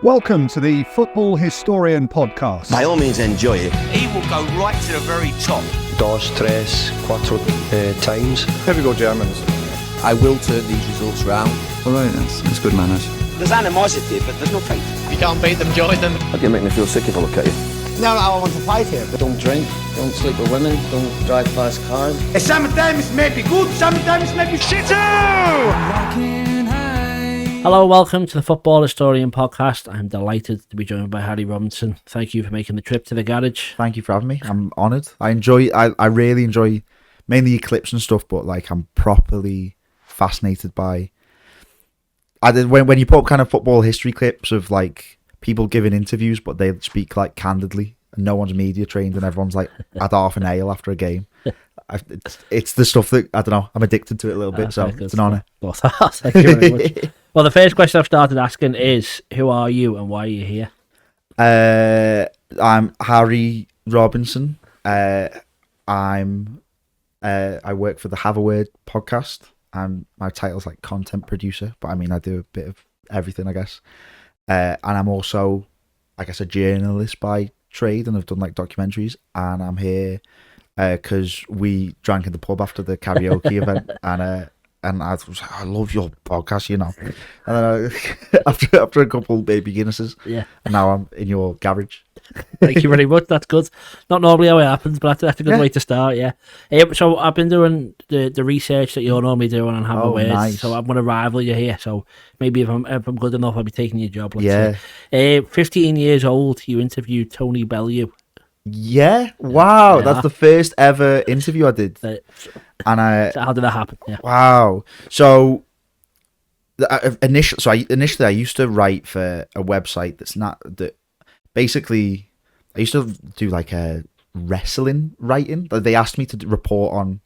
Welcome to the Football Historian Podcast. By all means, enjoy it. He will go right to the very top. Dos, tres, cuatro times. Here we go, Germans. I will turn these results round. All right, that's good manners. There's animosity, but there's no fight. If you can't beat them, join them. How do you make me feel sick if I look at you? No, I want to fight here. Don't drink, don't sleep with women, don't drive fast cars. Sometimes may be good, sometimes may be shit too! Hello, welcome to the Football Historian Podcast. I'm delighted to be joined by Harry Robinson. Thank you for making the trip to the garage. Thank you for having me. I'm honoured. I really enjoy mainly Eclipse and stuff, but like I'm properly fascinated by... when you put up kind of football history clips of like people giving interviews, but they speak like candidly, and no one's media trained, and everyone's like had half an ale after a game. It's the stuff that, I don't know, I'm addicted to it a little bit, so it's an honour. Well, thank you very much. Well, the first question I've started asking is, who are you and why are you here? I'm Harry Robinson. I work for the Have a Word podcast. My title's like content producer, but I mean, I do a bit of everything, I guess. And I'm also, I guess, a journalist by trade, and I've done like documentaries, and I'm here because we drank in the pub after the karaoke event, and I was like, I love your podcast, you know. And then after a couple baby Guinnesses, yeah, and now I'm in your garage. Thank you very much. That's good. Not normally how it happens, but that's a good way to start. Yeah. So I've been doing the research that you're normally doing on Have a Word. Nice. So I'm going to rival you here. So maybe if I'm good enough, I'll be taking your job. Let's say. 15 years old, you interviewed Tony Bellew. Yeah. Wow. Yeah. That's the first ever interview I did. So how did that happen? Yeah. Wow. So initially I used to write for a website basically, I used to do like a wrestling writing. They asked me to report on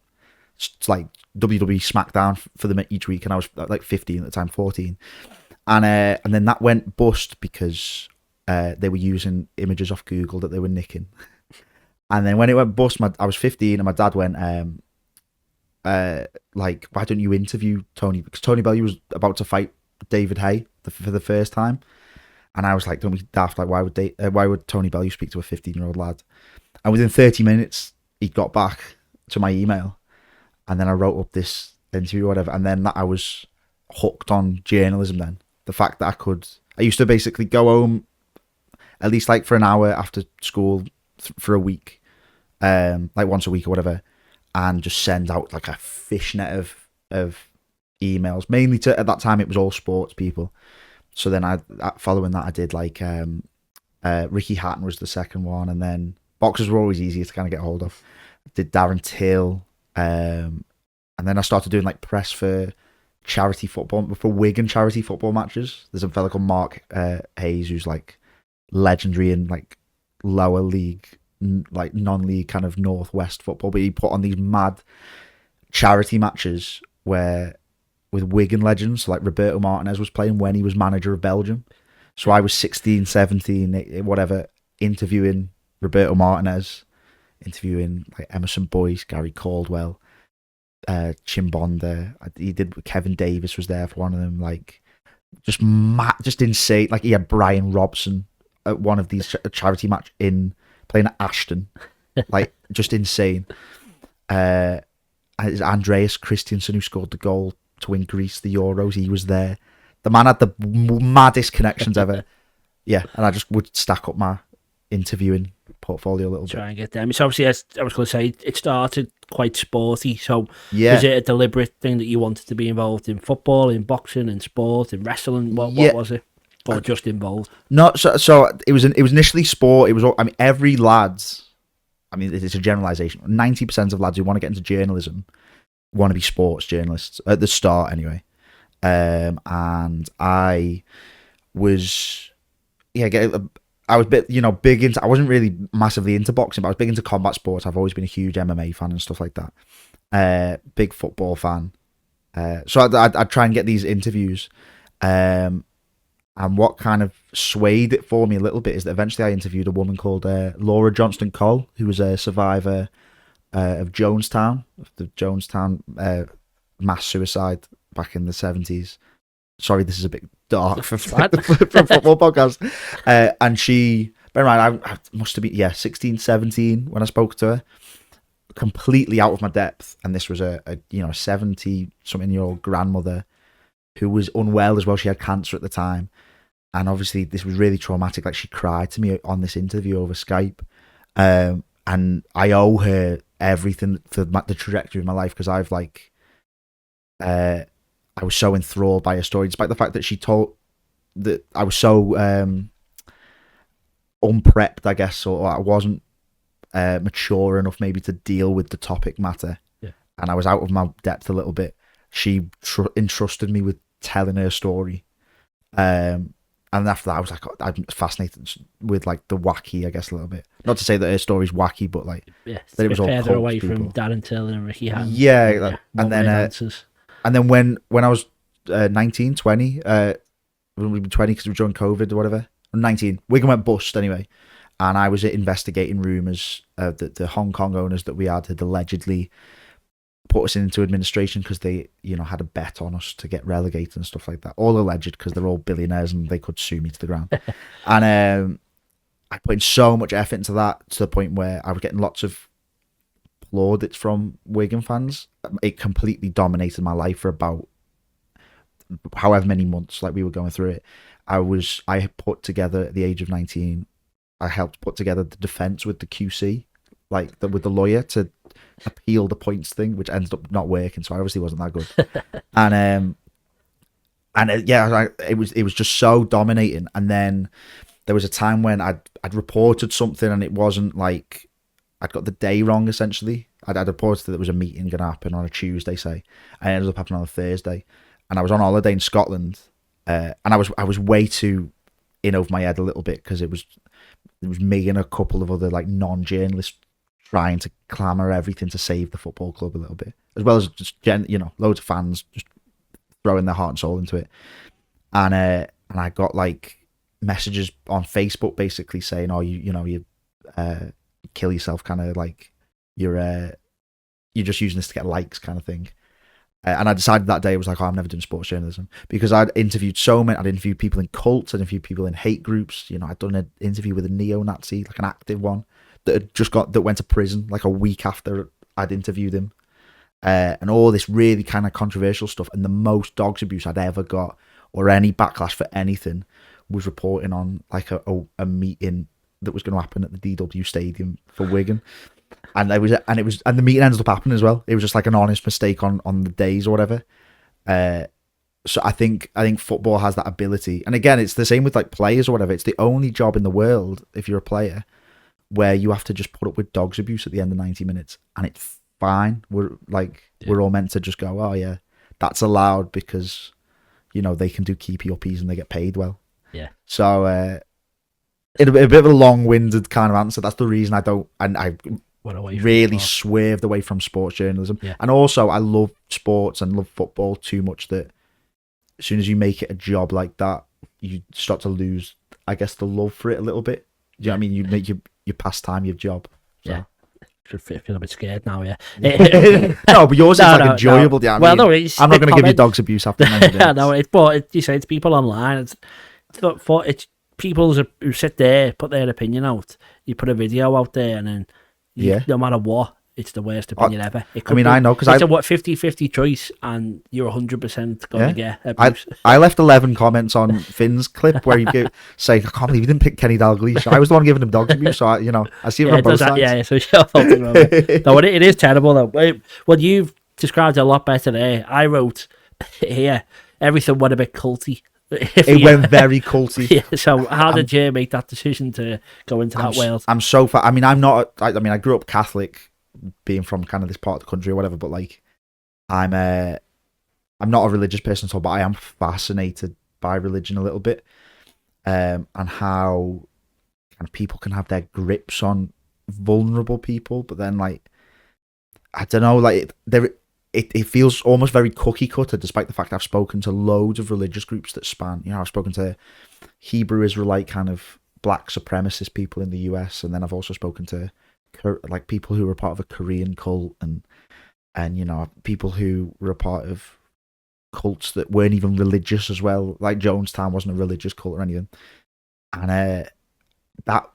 like WWE SmackDown for them each week, and I was like 15 at the time, 14, and then that went bust because they were using images off Google that they were nicking. And then when it went bust, I was 15, and my dad went, like, why don't you interview Tony? Because Tony Bellew was about to fight David Hay for the first time. And I was like, don't be daft. Like, why would Tony Bellew speak to a 15-year-old lad? And within 30 minutes, he got back to my email. And then I wrote up this interview or whatever. And then I was hooked on journalism then. The fact that I used to basically go home at least like for an hour after school for a week, like once a week or whatever, and just send out like a fishnet of emails. Mainly at that time, it was all sports people. So then following that, I did like Ricky Hatton was the second one, and then boxers were always easier to kind of get hold of. I did Darren Till, and then I started doing like press for charity football, for Wigan charity football matches. There's a fella called Mark Hayes who's like legendary in like lower league, like non-league kind of northwest football, but he put on these mad charity matches with Wigan legends, so like Roberto Martinez was playing when he was manager of Belgium. So I was 16, 17, whatever, interviewing Roberto Martinez, interviewing like Emerson Boyce, Gary Caldwell, Chimbonda. He did, Kevin Davis was there for one of them, like just insane. Like he had Brian Robson at one of these charity match playing at Ashton, like just insane. Andreas Christiansen, who scored the goal to win Greece the Euros, he was there. The man had the maddest connections ever. Yeah, and I just would stack up my interviewing portfolio a little bit. Try and get them. So obviously, as I was going to say, it started quite sporty. So yeah. Was it a deliberate thing that you wanted to be involved in football, in boxing, in sport, in wrestling? What was it? Or just involved? No, so it was initially sport. It was, I mean, every lad's, I mean, it's a generalisation. 90% of lads who want to get into journalism want to be sports journalists at the start, anyway. And I was, I was big into. I wasn't really massively into boxing, but I was big into combat sports. I've always been a huge MMA fan and stuff like that. Big football fan. So I'd try and get these interviews. And what kind of swayed it for me a little bit is that eventually I interviewed a woman called Laura Johnston Cole, who was a survivor of Jonestown, the Jonestown mass suicide back in the 70s. Sorry, this is a bit dark for a football podcast. And she, bear in mind, I must have been 16, 17 when I spoke to her, completely out of my depth. And this was a 70-something-year-old grandmother who was unwell as well. She had cancer at the time. And obviously this was really traumatic. Like, she cried to me on this interview over Skype. And I owe her everything for the trajectory of my life, because I've I was so enthralled by her story, despite the fact that she told that I was so unprepped, I guess, or I wasn't mature enough maybe to deal with the topic matter. Yeah. And I was out of my depth a little bit. She entrusted me with telling her story. And after that, I was like, I'm fascinated with like the wacky, I guess, a little bit. Not to say that her story's wacky, but like, that it was all further away people. from Darren Till and Ricky Hatton. Yeah, and then when I was 19, 20, when we were 20 because we were during COVID or whatever, 19, Wigan went bust anyway, and I was investigating rumours that the Hong Kong owners that we had allegedly put us into administration because they, had a bet on us to get relegated and stuff like that. All alleged, because they're all billionaires and they could sue me to the ground. And I put in so much effort into that, to the point where I was getting lots of plaudits from Wigan fans. It completely dominated my life for about however many months, like we were going through it. I put together at the age of 19, I helped put together the defence with the QC, with the lawyer, to appeal the points thing, which ended up not working, so I obviously wasn't that good. It was just so dominating. And then there was a time when I'd reported something, and it wasn't like, I'd got the day wrong, essentially. I'd reported that there was a meeting going to happen on a Tuesday, say, and it ended up happening on a Thursday. And I was on holiday in Scotland, and I was way too in over my head a little bit, because it was me and a couple of other like non-journalists trying to clamour everything to save the football club a little bit, as well as just loads of fans just throwing their heart and soul into it. And I got like messages on Facebook basically saying, "Oh, you kill yourself, kind of like you're just using this to get likes," kind of thing. And I decided that day, I was like, I'm never doing sports journalism, because I'd interviewed I'd interviewed people in cults, I'd interviewed people in hate groups. I'd done an interview with a neo-Nazi, like an active one, that went to prison like a week after I'd interviewed him, and all this really kind of controversial stuff. And the most dogs abuse I'd ever got, or any backlash for anything, was reporting on like a meeting that was going to happen at the DW Stadium for Wigan. And the meeting ended up happening as well. It was just like an honest mistake on the days or whatever. So I think football has that ability. And again, it's the same with like players or whatever. It's the only job in the world, if you're a player, where you have to just put up with dogs abuse at the end of 90 minutes, and it's fine. We're all meant to just go, oh yeah, that's allowed, because they can do keepy uppies and they get paid well. Yeah. So it's a bit of a long-winded kind of answer. That's the reason I really swerved away from sports journalism. Yeah. And also, I love sports and love football too much that as soon as you make it a job like that, you start to lose, I guess, the love for it a little bit. Do you know what I mean? You make your pastime your job. So. Yeah. I feel a bit scared now, yeah. No, but yours is enjoyable. No. Yeah, I'm not going to give you dogs abuse after 90 minutes. I know, it's people online. It's people who sit there, put their opinion out. You put a video out there, and then no matter what, it's the worst opinion ever. I know, because it's a 50-50 choice, and you're 100% going to get abuse. I left 11 comments on Finn's clip where you say, I can't believe you didn't pick Kenny Dalglish. I was the one giving him dog abuse, so I see it from both sides. Yeah, so you're faulting wrong. No, it is terrible though. Well, you've described it a lot better there. I wrote here, everything went a bit culty. It went very culty. Yeah, so how did you make that decision to go into that world? I'm so far. I mean, I grew up Catholic, being from kind of this part of the country or whatever, but like I'm not a religious person at all, but I am fascinated by religion a little bit, and how kind of people can have their grips on vulnerable people, but then like, I don't know, like it feels almost very cookie cutter, despite the fact I've spoken to loads of religious groups that span, I've spoken to Hebrew Israelite kind of black supremacist people in the US, and then I've also spoken to like people who were part of a Korean cult, and people who were a part of cults that weren't even religious as well. Like Jonestown wasn't a religious cult or anything. And that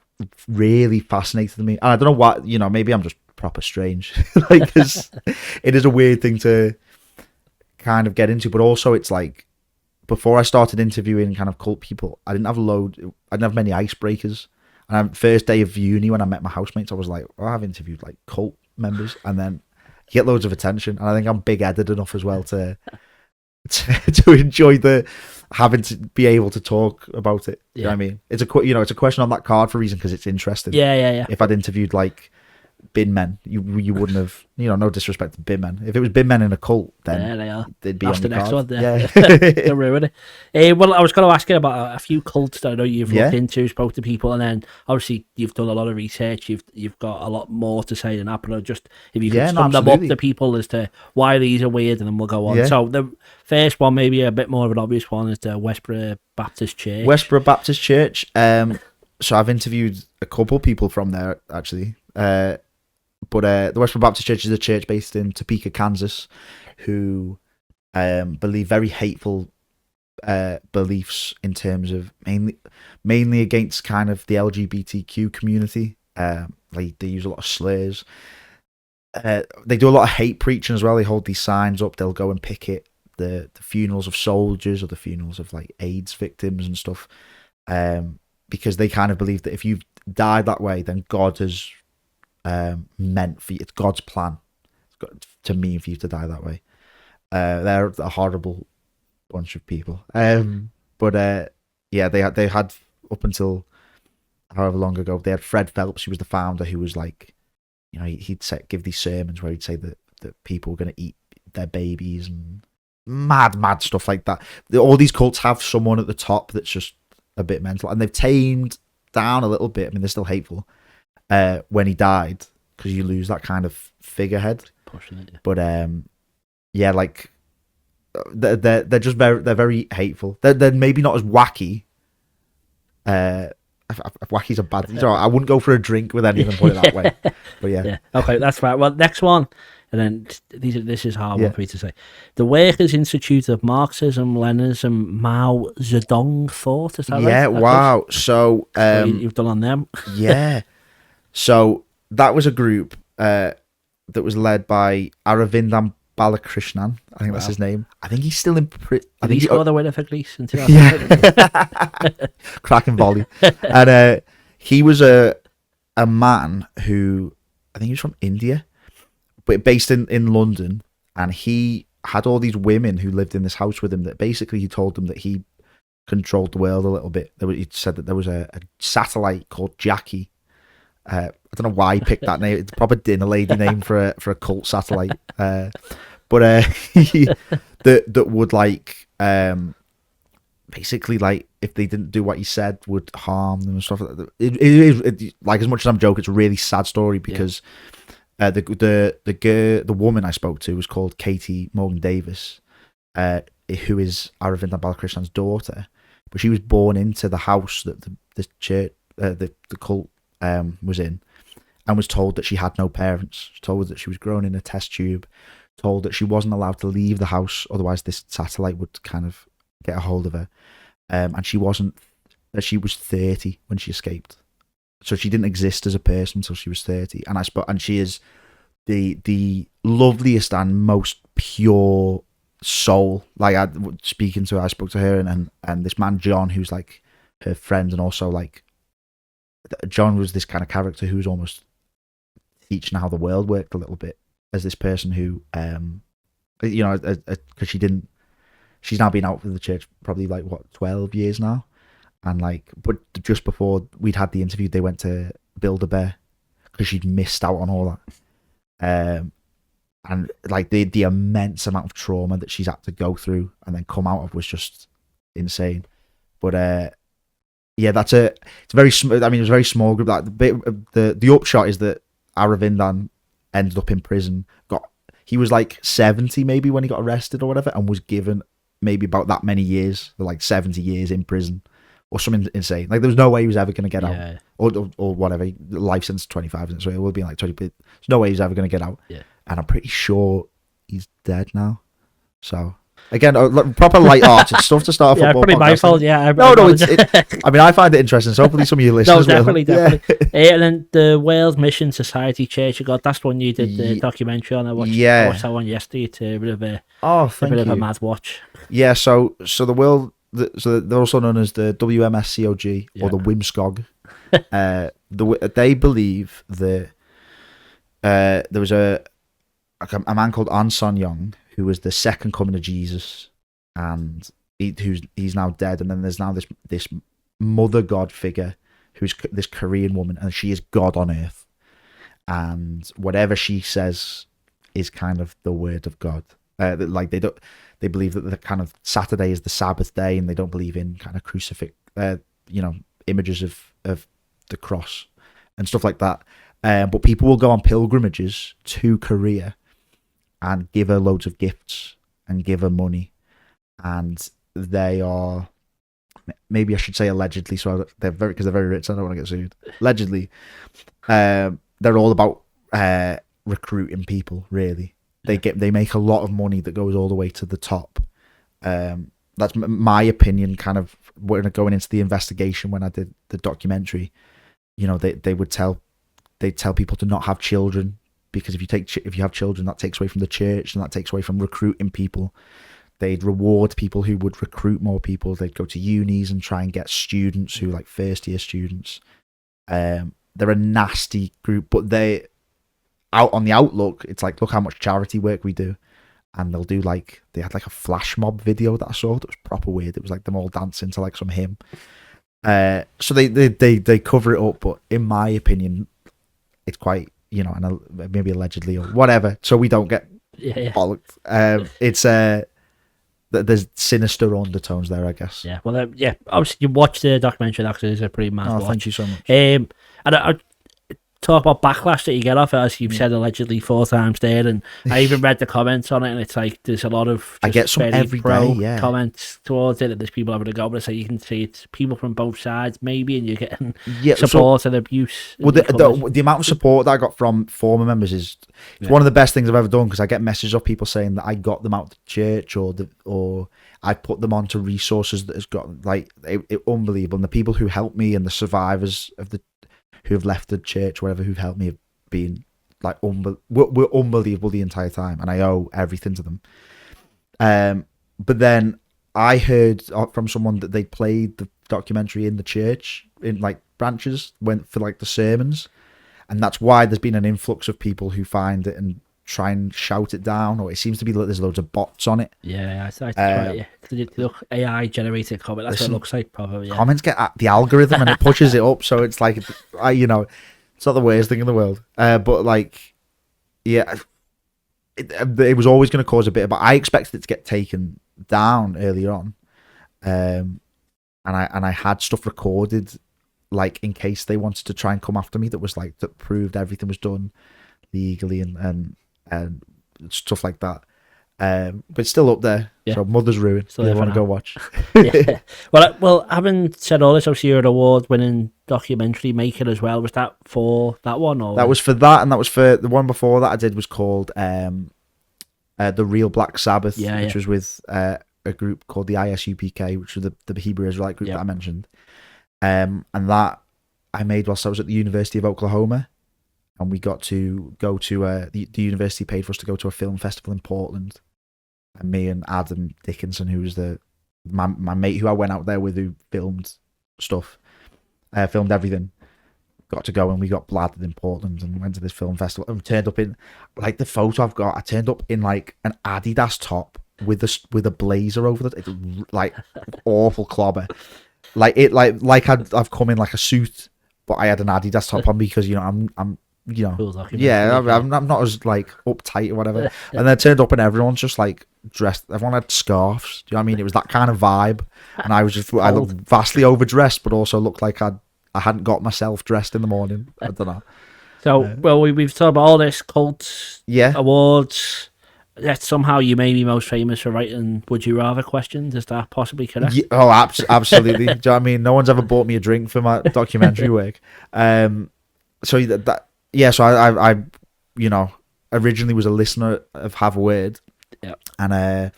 really fascinated me. And I don't know what, maybe I'm just proper strange. Like, 'cause it is a weird thing to kind of get into, but also it's like, before I started interviewing kind of cult people, I didn't have many icebreakers. And first day of uni, when I met my housemates, I was like, I've interviewed like cult members, and then you get loads of attention. And I think I'm big-headed enough as well to enjoy having to be able to talk about it. You know what I mean? It's a question on that card for a reason, because it's interesting. Yeah. If I'd interviewed like bin men, you wouldn't have, no disrespect to bin men. If it was bin men in a cult, then they are. They'd be That's on the the next card. one. Yeah. They're ruining it. Well, I was going to ask you about a few cults that I know you've looked into, spoke to people, and then obviously you've done a lot of research. You've got a lot more to say than that. But just if you could sum them up to people as to why these are weird, and then we'll go on. Yeah. So the first one, maybe a bit more of an obvious one, is the Westboro Baptist Church. Westboro Baptist Church. So I've interviewed a couple people from there actually. But the Westboro Baptist Church is a church based in Topeka, Kansas, who believe very hateful beliefs in terms of mainly against kind of the LGBTQ community. Like they use a lot of slurs. They do a lot of hate preaching as well. They hold these signs up. They'll go and picket the funerals of soldiers or the funerals of like AIDS victims and stuff, because they kind of believe that if you've died that way, then God has meant for you. It's God's plan to mean for you to die that way. They're a horrible bunch of people. But they had up until however long ago, they had Fred Phelps, who was the founder, who was like, he'd give these sermons where he'd say that people were going to eat their babies and mad stuff like that. All these cults have someone at the top that's just a bit mental, and they've tamed down a little bit. I mean, they're still hateful. When he died, because you lose that kind of figurehead. Pushing it, yeah. But like they're just very hateful. They're maybe not as wacky. Wacky's a bad thing. So I wouldn't go for a drink with any of them, put it that way. But yeah. Okay, that's right. Well, next one, and then this is hard one for me to say. The Workers' Institute of Marxism, Leninism, Mao Zedong Thought. Is that right? Yeah. Wow. So you've done on them. Yeah. So that was a group that was led by Aravindan Balakrishnan. I think that's his name. I think he's still in prison. Did he score the winner for Greece? Cracking volley. And he was a man who, I think he was from India, but based in London. And he had all these women who lived in this house with him that basically he told them that he controlled the world a little bit. He said that there was a satellite called Jackie. I don't know why he picked that name. It's probably dinner lady name for a cult satellite. But that would like basically like if they didn't do what he said would harm them and stuff like that. It like, as much as I'm joking, it's a really sad story because the woman I spoke to was called Katie Morgan Davis, who is Aravindan Balakrishnan's daughter, but she was born into the house that the church, the cult was in, and was told that she had no parents. Told that she was grown in a test tube. Told that she wasn't allowed to leave the house, otherwise this satellite would kind of get a hold of her. And she wasn't. She was 30 when she escaped, so she didn't exist as a person until she was 30. And she is the loveliest and most pure soul. Like I spoke to her and this man John, who's like her friend, and also like John was this kind of character who was almost teaching how the world worked a little bit, as this person who, because she's now been out of the church probably like 12 years now, and like, but just before we'd had the interview, they went to Build-A-Bear because she'd missed out on all that, and like the immense amount of trauma that she's had to go through and then come out of was just insane. But yeah, it's a very small. I mean, it was a very small group. Like the upshot is that Aravindan ended up in prison. He was like 70 maybe when he got arrested or whatever, and was given maybe about that many years, like 70 years in prison or something insane. Like there was no way he was ever going to get out, or whatever. Life sentence 25, so it will be like 20. There's no way he's ever going to get out. Yeah, and I'm pretty sure he's dead now. So Again, proper light-hearted stuff to start a football podcast. Probably my fault, yeah. No, I mean, I find it interesting, so hopefully some of your listeners definitely. Yeah. And then the Wales Mission Society Church, that's one you did the documentary on. I watched that one yesterday. It's a bit of a mad watch. Yeah, so they're also known as the WMSCOG or the WIMSCOG. They believe that there was a man called An Son Young who was the second coming of Jesus, and he's now dead. And then there's now this mother god figure who's this Korean woman, and she is God on earth, and whatever she says is kind of the word of God. They believe that the kind of Saturday is the Sabbath day, and they don't believe in kind of crucifix, images of the cross and stuff like that. But people will go on pilgrimages to Korea and give her loads of gifts and give her money. And they are, maybe I should say allegedly, so they're very rich, so I don't want to get sued. Allegedly, they're all about recruiting people, really. They make a lot of money that goes all the way to the top. That's my opinion. Kind of when going into the investigation when I did the documentary, they'd tell people to not have children, because if you have children, that takes away from the church and that takes away from recruiting people. They'd reward people who would recruit more people. They'd go to unis and try and get students who like first year students. They're a nasty group, but they out on the outlook, it's like, look how much charity work we do. And they had like a flash mob video that I saw that was proper weird. It was like them all dancing to like some hymn. So they cover it up, but in my opinion, it's quite, and maybe allegedly or whatever, so we don't get bollocked. It's there's sinister undertones there, I guess. Yeah, well, obviously you watch the documentary, actually, it's a pretty mad watch. Thank you so much. And I talk about backlash that you get off it, as you've said allegedly 4 times there, and I even read the comments on it, and it's like there's a lot of I get some every day comments towards it, and there's people having a go, but it's like you can see it's people from both sides maybe, and you're getting support and abuse. Well, the amount of support that I got from former members is one of the best things I've ever done, because I get messages of people saying that I got them out of the church, or I put them onto resources that has got unbelievable. And the people who helped me and the survivors who have left the church, whatever, who've helped me have been like we're unbelievable the entire time, and I owe everything to them. But then I heard from someone that they played the documentary in the church in like branches, went for like the sermons, and that's why there's been an influx of people who find it and try and shout it down, or it seems to be like there's loads of bots on it. Look, AI generated comment, that's what it looks like, probably. Comments get the algorithm and it pushes it up, so it's like, it's not the worst thing in the world. But like, yeah, it was always going to cause a bit, but I expected it to get taken down earlier on. And I had stuff recorded, like in case they wanted to try and come after me, that proved everything was done legally and stuff like that. But it's still up there. So Mother's Ruin. So you want to go watch. Well, having said all this, obviously you're an award-winning documentary maker as well. Was that for that one, or that was for that, and that was for the one before that I did was called The Real Black Sabbath, which was with a group called the ISUPK, which was the Hebrew Israelite group that I mentioned. And that I made whilst I was at the University of Oklahoma. And we got to go to the university paid for us to go to a film festival in Portland, and me and Adam Dickinson, who was my mate who I went out there with, who filmed stuff, filmed everything, got to go, and we got bladdered in Portland and went to this film festival, and turned up in like the photo I've got. I turned up in like an Adidas top with a blazer over it, like awful clobber, I've come in like a suit, but I had an Adidas top on because I'm I'm not as like uptight or whatever. And then I turned up and everyone's just like dressed. Everyone had scarves. Do you know what I mean? It was that kind of vibe. And I looked vastly overdressed, but also looked like I hadn't got myself dressed in the morning. I don't know. So, we've talked about all this cults, awards. Yet somehow you may be most famous for writing Would You Rather questions. Is that possibly correct? Yeah, absolutely. Do you know what I mean? No one's ever bought me a drink for my documentary work. So I originally was a listener of Have a Word. Yeah. And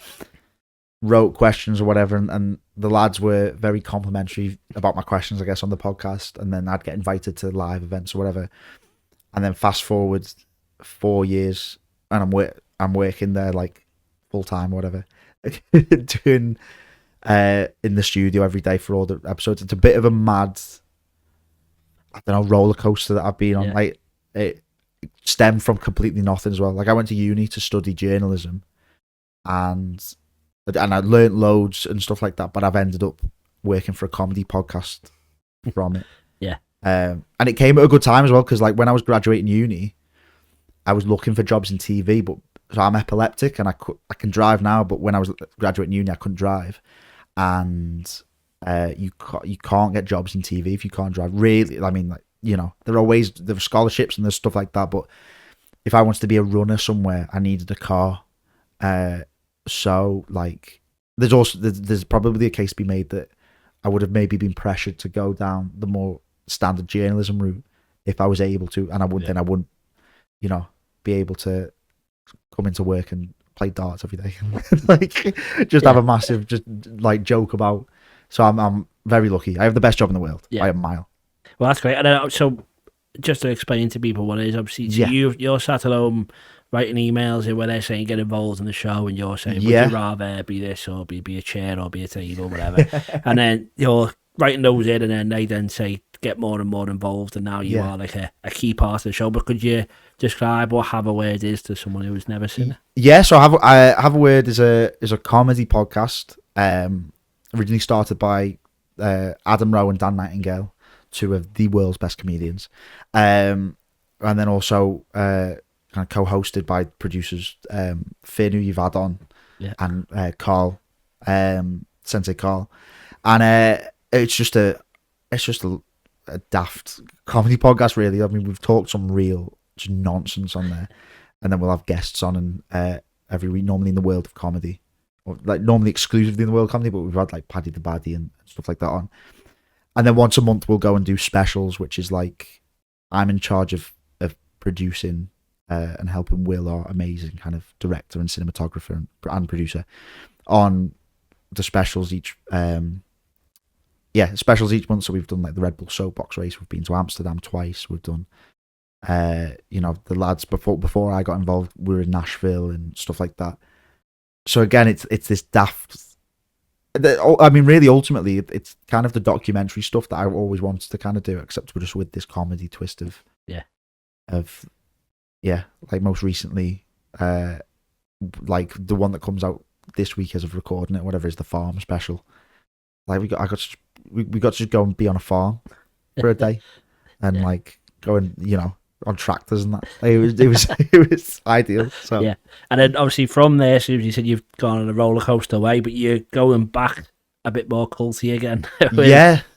wrote questions or whatever, and the lads were very complimentary about my questions, I guess, on the podcast, and then I'd get invited to live events or whatever. And then fast forward 4 years, and I'm working there like full time or whatever, doing in the studio every day for all the episodes. It's a bit of a mad, I don't know, roller coaster that I've been on. Like, it stemmed from completely nothing as well. Like, I went to uni to study journalism, and I learnt loads and stuff like that, but I've ended up working for a comedy podcast from it. Yeah. And it came at a good time as well, because like when I was graduating uni, I was looking for jobs in TV, but so I'm epileptic and I can drive now, but when I was graduating uni, I couldn't drive. And you can't get jobs in TV if you can't drive. Really, I mean, like, you know, there are scholarships and there's stuff like that, but if I wanted to be a runner somewhere, I needed a car. So like, there's probably a case to be made that I would have maybe been pressured to go down the more standard journalism route if I was able to, and then I wouldn't, you know, be able to come into work and play darts every day, like just have a massive just like joke about. So I'm very lucky. I have the best job in the world by a mile. Well, that's great. And so just to explain to people what it is, obviously, so you're sat at home writing emails where they're saying get involved in the show, and you're saying would you rather be this or be a chair or be a table or whatever, and then you're writing those in, and then they then say get more and more involved, and now you are like a key part of the show. But could you describe what Have a Word is to someone who's never seen it? Yeah, so Have a Word is a comedy podcast, originally started by Adam Rowe and Dan Nightingale, two of the world's best comedians, and then also kind of co-hosted by producers Finn, who you've had on, and Carl, Sensei Carl, and it's just a daft comedy podcast, really. I mean, we've talked some real just nonsense on there, and then we'll have guests on and every week, normally in the world of comedy, or like normally exclusively in the world of comedy, but we've had like Paddy the Baddie and stuff like that on. And then once a month we'll go and do specials, which is like I'm in charge of producing and helping Will, our amazing kind of director and cinematographer and producer, on the specials specials each month. So we've done like the Red Bull soapbox race, we've been to Amsterdam twice, we've done you know, the lads before I got involved were in Nashville and stuff like that. So again, it's this daft, I mean, really ultimately it's kind of the documentary stuff that I always wanted to kind of do, except we're just with this comedy twist of like most recently like the one that comes out this week as of recording it, whatever, is the farm special. Like we got to just go and be on a farm for a day and like go and, you know, on tractors and that. It was ideal. So yeah, and then obviously from there, so you said you've gone on a roller coaster way, but you're going back a bit more culty again.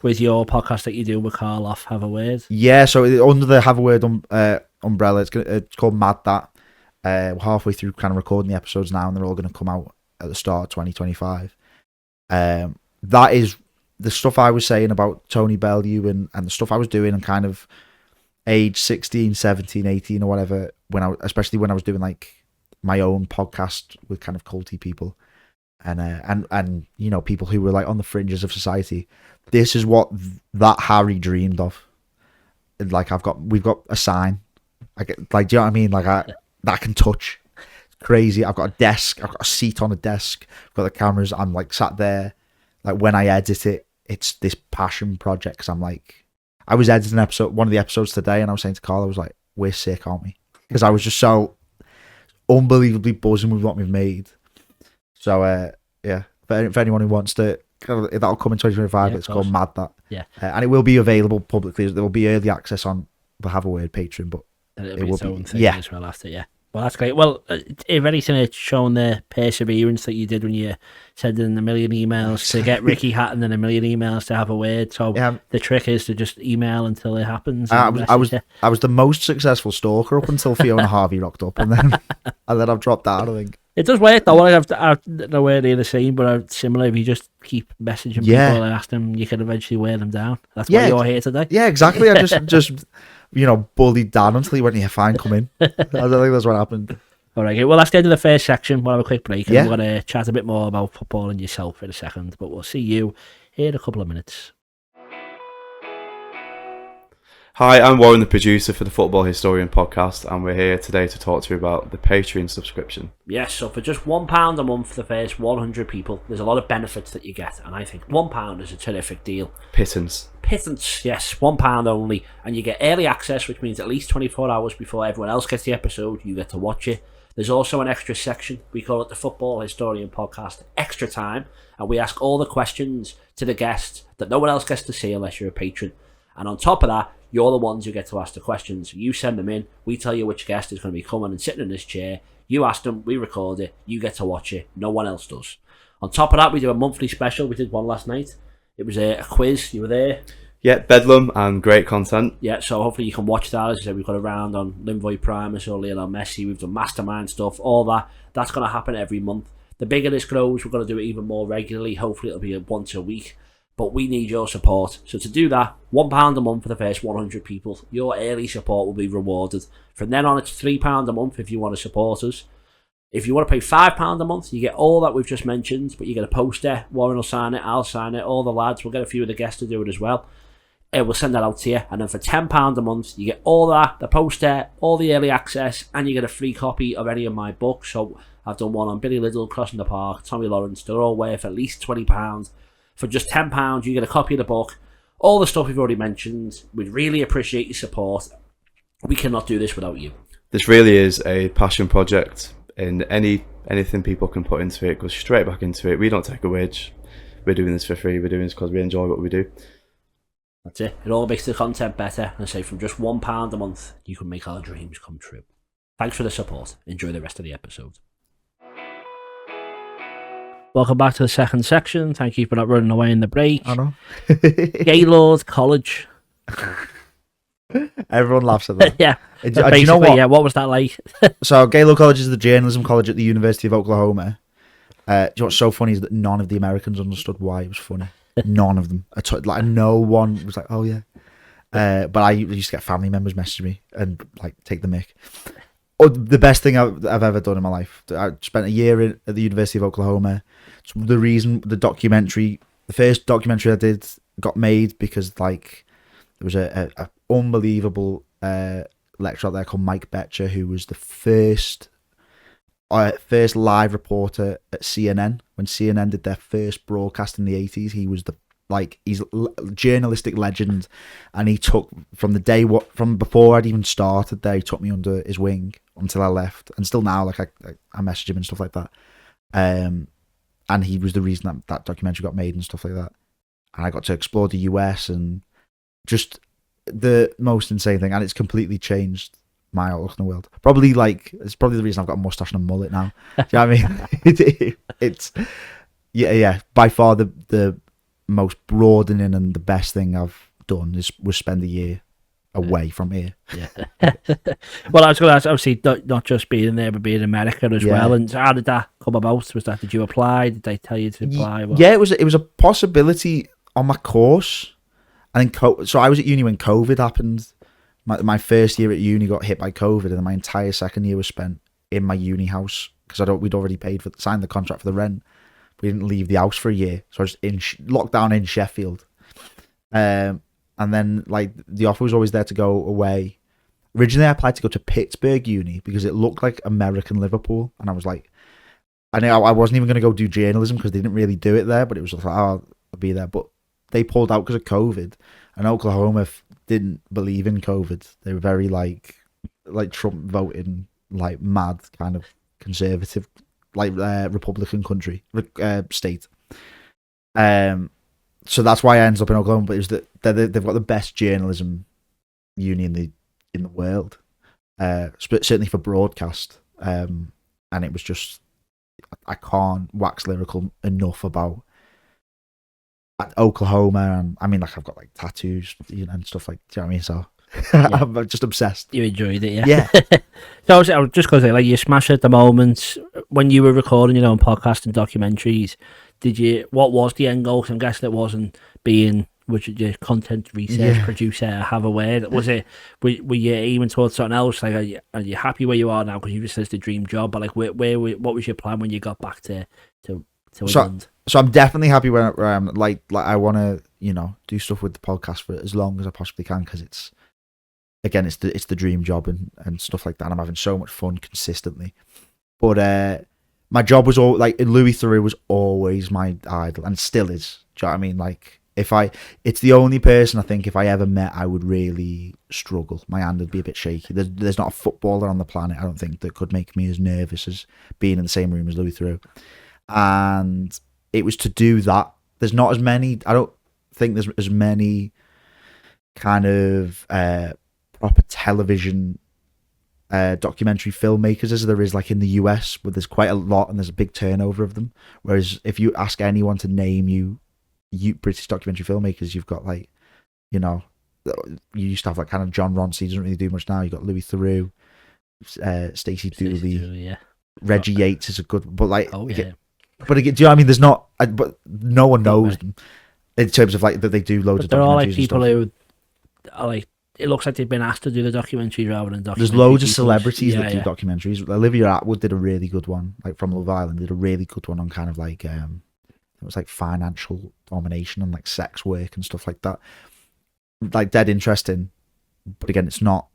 with your podcast that you do with Carl off Have a Word. Yeah, so under the Have a Word umbrella, it's called Mad That. We're halfway through kind of recording the episodes now, and they're all going to come out at the start of 2025. That is the stuff I was saying about Tony Bellew and the stuff I was doing and kind of age 16, 17, 18 or whatever, especially when I was doing like my own podcast with kind of culty people and you know, people who were like on the fringes of society. This is what that Harry dreamed of. Like we've got a sign. I get, like, do you know what I mean? Like that I can touch. It's crazy. I've got a desk. I've got a seat on a desk. I've got the cameras. I'm like sat there. Like when I edit it, it's this passion project. Because I'm like, I was editing one of the episodes today, and I was saying to Carl, I was like, we're sick, aren't we? Because I was just so unbelievably buzzing with what we've made. So yeah, if anyone who wants to, that'll come in 2025. It's called Mad That. Yeah, and it will be available publicly. There will be early access on the Have a Word Patreon, but it'll be its own thing as well after. Yeah. Well, that's great. Well, if anything, it's shown the perseverance that you did when you sent in a million emails to get Ricky Hatton and a million emails to Have a Word. So the trick is to just email until it happens. I was the most successful stalker up until Fiona Harvey rocked up, and then I've dropped out, I think. It does work though. I don't know where they're the same, but similar. If you just keep messaging people and ask them, you can eventually wear them down. That's why you're here today. Yeah, exactly. I just you know, bullied Dan until he went, yeah, fine, come in. I don't think that's what happened. All right, well, that's the end of the first section. We'll have a quick break and Yeah. we're going to chat a bit more about football and yourself in a second, but we'll see you in a couple of minutes. Hi, I'm Warren, the producer for the Football Historian podcast, and we're here today to talk to you about the Patreon subscription. Yes, so for just £1 a month for the first 100 people, there's a lot of benefits that you get, and I think £1 is a terrific deal. Pittance, Yes, £1 only, and you get early access, which means at least 24 hours before everyone else gets the episode, you get to watch it. There's also an extra section, we call it the Football Historian Podcast Extra Time, and we ask all the questions to the guests that no one else gets to see unless you're a patron. And on top of that, you're the ones who get to ask the questions. You send them in, we tell you which guest is going to be coming and sitting in this chair. You ask them, we record it, you get to watch it, no one else does. On top of that, we do a monthly special. We did one last night. It was a quiz, you were there. Yeah, bedlam and great content. Yeah, so hopefully you can watch that. As I said, we've got a round on Linvoy Primus or Lionel Messi. We've done mastermind stuff, all that. That's going to happen every month. The bigger this grows, we're going to do it even more regularly. Hopefully it'll be once a week. But we need your support. So to do that, £1 a month for the first 100 people. Your early support will be rewarded. From then on, it's £3 a month if you want to support us. If you want to pay £5 a month, you get all that we've just mentioned, but you get a poster. Warren will sign it, I'll sign it, all the lads. We'll get a few of the guests to do it as well. We'll send that out to you. And then for £10 a month, you get all that, the poster, all the early access, and you get a free copy of any of my books. So I've done one on Billy Liddell, Crossing the Park, Tommy Lawrence. They're all worth at least £20. For just £10, you get a copy of the book, all the stuff we've already mentioned. We'd really appreciate your support. We cannot do this without you. This really is a passion project, and anything people can put into it goes straight back into it. We don't take a wage. We're doing this for free. We're doing this because we enjoy what we do. That's it. It all makes the content better. And I say from just £1 a month, you can make our dreams come true. Thanks for the support. Enjoy the rest of the episode. Welcome back to the second section. Thank you for not running away in the break. I know. Gaylord College. Everyone laughs at that. Yeah. Do you know what? Yeah, what was that like? So Gaylord College is the journalism college at the University of Oklahoma. Do you know what's so funny is that none of the Americans understood why it was funny. None of them. Like no one was like, oh yeah. But I used to get family members message me and like take the mick. Oh, the best thing I've ever done in my life. I spent a year at the University of Oklahoma. It's the reason the first documentary I did got made because like there was a unbelievable lecturer out there called Mike Betcher, who was the first live reporter at CNN when CNN did their first broadcast in the 80s. He was he's a journalistic legend, and he took from before I'd even started there, he took me under his wing until I left, and still now, like I message him and stuff like that. And he was the reason that documentary got made and stuff like that. And I got to explore the US and just the most insane thing, and it's completely changed my outlook on the world. It's probably the reason I've got a mustache and a mullet now. Do you know what I mean? It's by far the most broadening and the best thing I've done was spend a year away from here. Yeah. Well, I was going to ask, obviously, not just being there, but being in America as well. And how did that come about? Did you apply? Did they tell you to apply? Yeah, it was a possibility on my course. And then so I was at uni when COVID happened. My first year at uni got hit by COVID, and then my entire second year was spent in my uni house because we'd already signed the contract for the rent. We didn't leave the house for a year, so I was in lockdown in Sheffield. And then like the offer was always there to go away. Originally, I applied to go to Pittsburgh Uni because it looked like American Liverpool, and I was like, I know I wasn't even going to go do journalism because they didn't really do it there, but it was just like, oh, I'll be there. But they pulled out because of COVID, and Oklahoma didn't believe in COVID. They were very like Trump voting, like mad kind of conservative, like Republican state. So that's why I ended up in Oklahoma. But it was that they've got the best journalism uni in the world, certainly for broadcast. And it was just, I can't wax lyrical enough about Oklahoma, and I mean, like I've got like tattoos, and stuff like. Do you know what I mean? So yeah. I'm just obsessed. You enjoyed it, yeah. Yeah. So I was just going to say, like, you smash at the moment. When you were recording your own podcast and documentaries, what was the end goal? 'Cause I'm guessing it wasn't being would your content research producer have a word? Was it were you aiming towards something else? Like, are you happy where you are now because you just said it's the dream job? But like, what was your plan when you got back to England? So I'm definitely happy where I'm. Like I want to do stuff with the podcast for as long as I possibly can, because it's the dream job and stuff like that. And I'm having so much fun consistently. But my job was all like Louis Theroux was always my idol and still is. Do you know what I mean? Like it's the only person I think if I ever met I would really struggle. My hand would be a bit shaky. There's not a footballer on the planet I don't think that could make me as nervous as being in the same room as Louis Theroux. And it was to do that. There's not as many. I don't think there's as many kind of proper television documentary filmmakers as there is like in the US, where there's quite a lot and there's a big turnover of them. Whereas if you ask anyone to name you British documentary filmmakers, you've got like, you used to have like kind of John Ronson, he doesn't really do much now. You've got Louis Theroux, Stacey Dooley, Reggie Yates is a good, but like, but again, do you know what I mean? There's not, but no one knows them in terms of like that they do loads of documentaries. There are like people who are like, it looks like they've been asked to do the documentary rather than documentaries. There's loads of celebrities that do documentaries. Olivia Atwood did a really good one, like from Love Island, did a really good one on kind of like it was like financial domination and like sex work and stuff like that. Like dead interesting, but again, it's not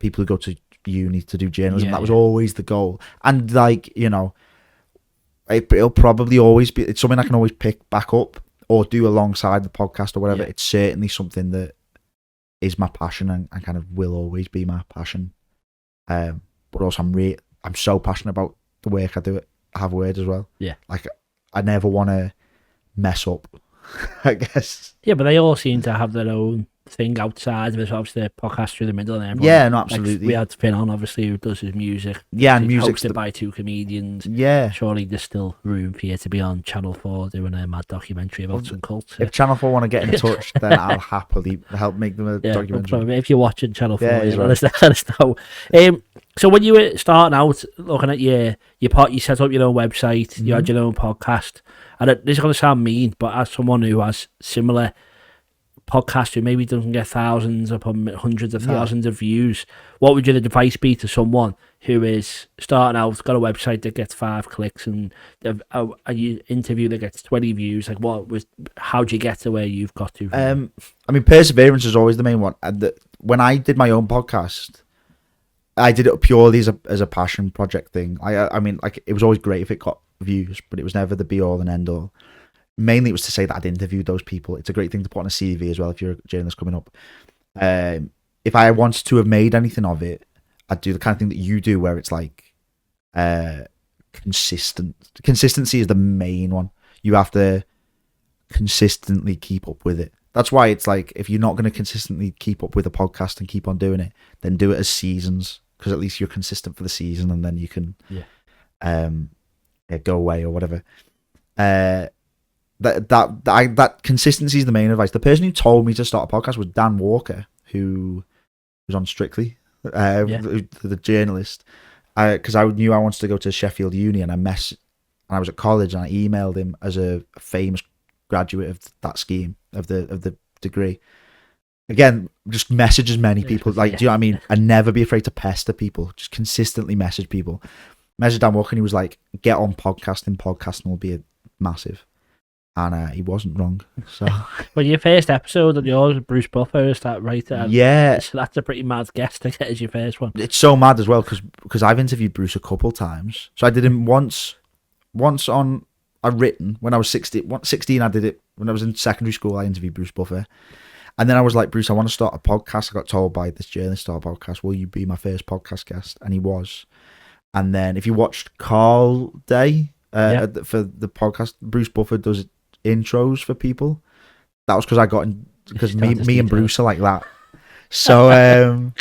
people who go to uni to do journalism. That was always the goal, and like it'll probably always be. It's something I can always pick back up or do alongside the podcast or whatever. It's certainly something that is my passion and kind of will always be my passion. But also I'm so passionate about the work I do at Have a Word as well. Yeah. Like I never want to mess up, I guess. Yeah, but they all seem to have their own thing outside of it. Obviously, the podcast through the middle and everything. Yeah, no, absolutely. Like, we had Finn on, obviously, who does his music. Yeah, and music hosted by two comedians. Yeah. Surely there's still room for you to be on Channel 4 doing a mad documentary about some cults. If Channel 4 want to get in touch, then I'll happily help make them a documentary. If you're watching Channel 4, let us know. So when you were starting out, looking at your part, you set up your own website, you had your own podcast, and this is going to sound mean, but as someone who has similar podcast who maybe doesn't get thousands upon hundreds of thousands of views, what would your advice be to someone who is starting out, got a website that gets 5 clicks and a interview that gets 20 views? Like, how do you get to where you've got to? I mean, perseverance is always the main one. And when I did my own podcast, I did it purely as a passion project thing. I mean, like, it was always great if it got views, but it was never the be all and end all. Mainly it was to say that I'd interviewed those people. It's a great thing to put on a CV as well if you're a journalist coming up. If I wanted to have made anything of it, I'd do the kind of thing that you do where it's like consistent. Consistency is the main one. You have to consistently keep up with it. That's why it's like, if you're not going to consistently keep up with a podcast and keep on doing it, then do it as seasons, because at least you're consistent for the season and then you can go away or whatever. That consistency is the main advice. The person who told me to start a podcast was Dan Walker, who was on Strictly, the journalist. Because I knew I wanted to go to Sheffield Uni, and I was at college, and I emailed him as a famous graduate of that scheme of the degree. Again, just message as many people. Do you know what I mean? And never be afraid to pester people. Just consistently message people. Message Dan Walker, and he was like, "Get on podcasting. Podcasting will be massive." And he wasn't wrong. So, well, your first episode of yours, Bruce Buffer, is that right? Yeah. So that's a pretty mad guest to get as your first one. It's so mad as well because I've interviewed Bruce a couple times. So I did him once on a written when I was 16. I did it when I was in secondary school. I interviewed Bruce Buffer, and then I was like, Bruce, I want to start a podcast. I got told by this journalist, start a podcast. Will you be my first podcast guest? And he was. And then if you watched Carl Day for the podcast, Bruce Buffer does intros for people. That was because I got in, because me and Bruce are like that. So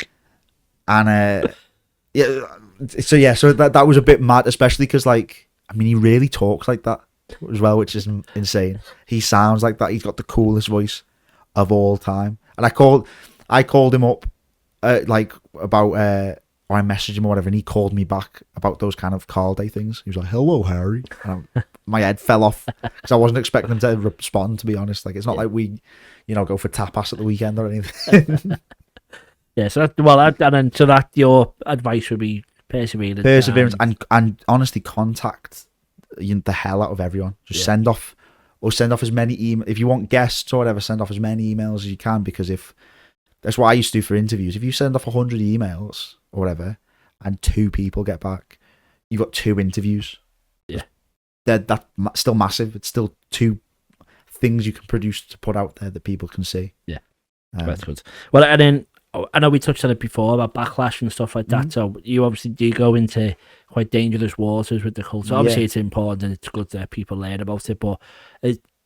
so that was a bit mad, especially because, like, I mean, he really talks like that as well, which is insane. He sounds like that. He's got the coolest voice of all time. And I called him up like about or I messaged him or whatever, and he called me back about those kind of Carl Day things. He was like, "Hello, Harry." And my head fell off because I wasn't expecting them to respond, to be honest. Like, it's not like we, go for tapas at the weekend or anything. Yeah, so that your advice would be perseverance and honestly contact the hell out of everyone. Just send off as many emails. If you want guests or whatever, send off as many emails as you can, because that's what I used to do for interviews. If you send off 100 emails or whatever and 2 people get back, you've got 2 interviews. Yeah. That's still massive. It's still 2 things you can produce to put out there that people can see. Yeah. That's good. Well, and then I know we touched on it before about backlash and stuff like that. So you obviously do go into quite dangerous waters with the cult. So obviously it's important and it's good that people learn about it. But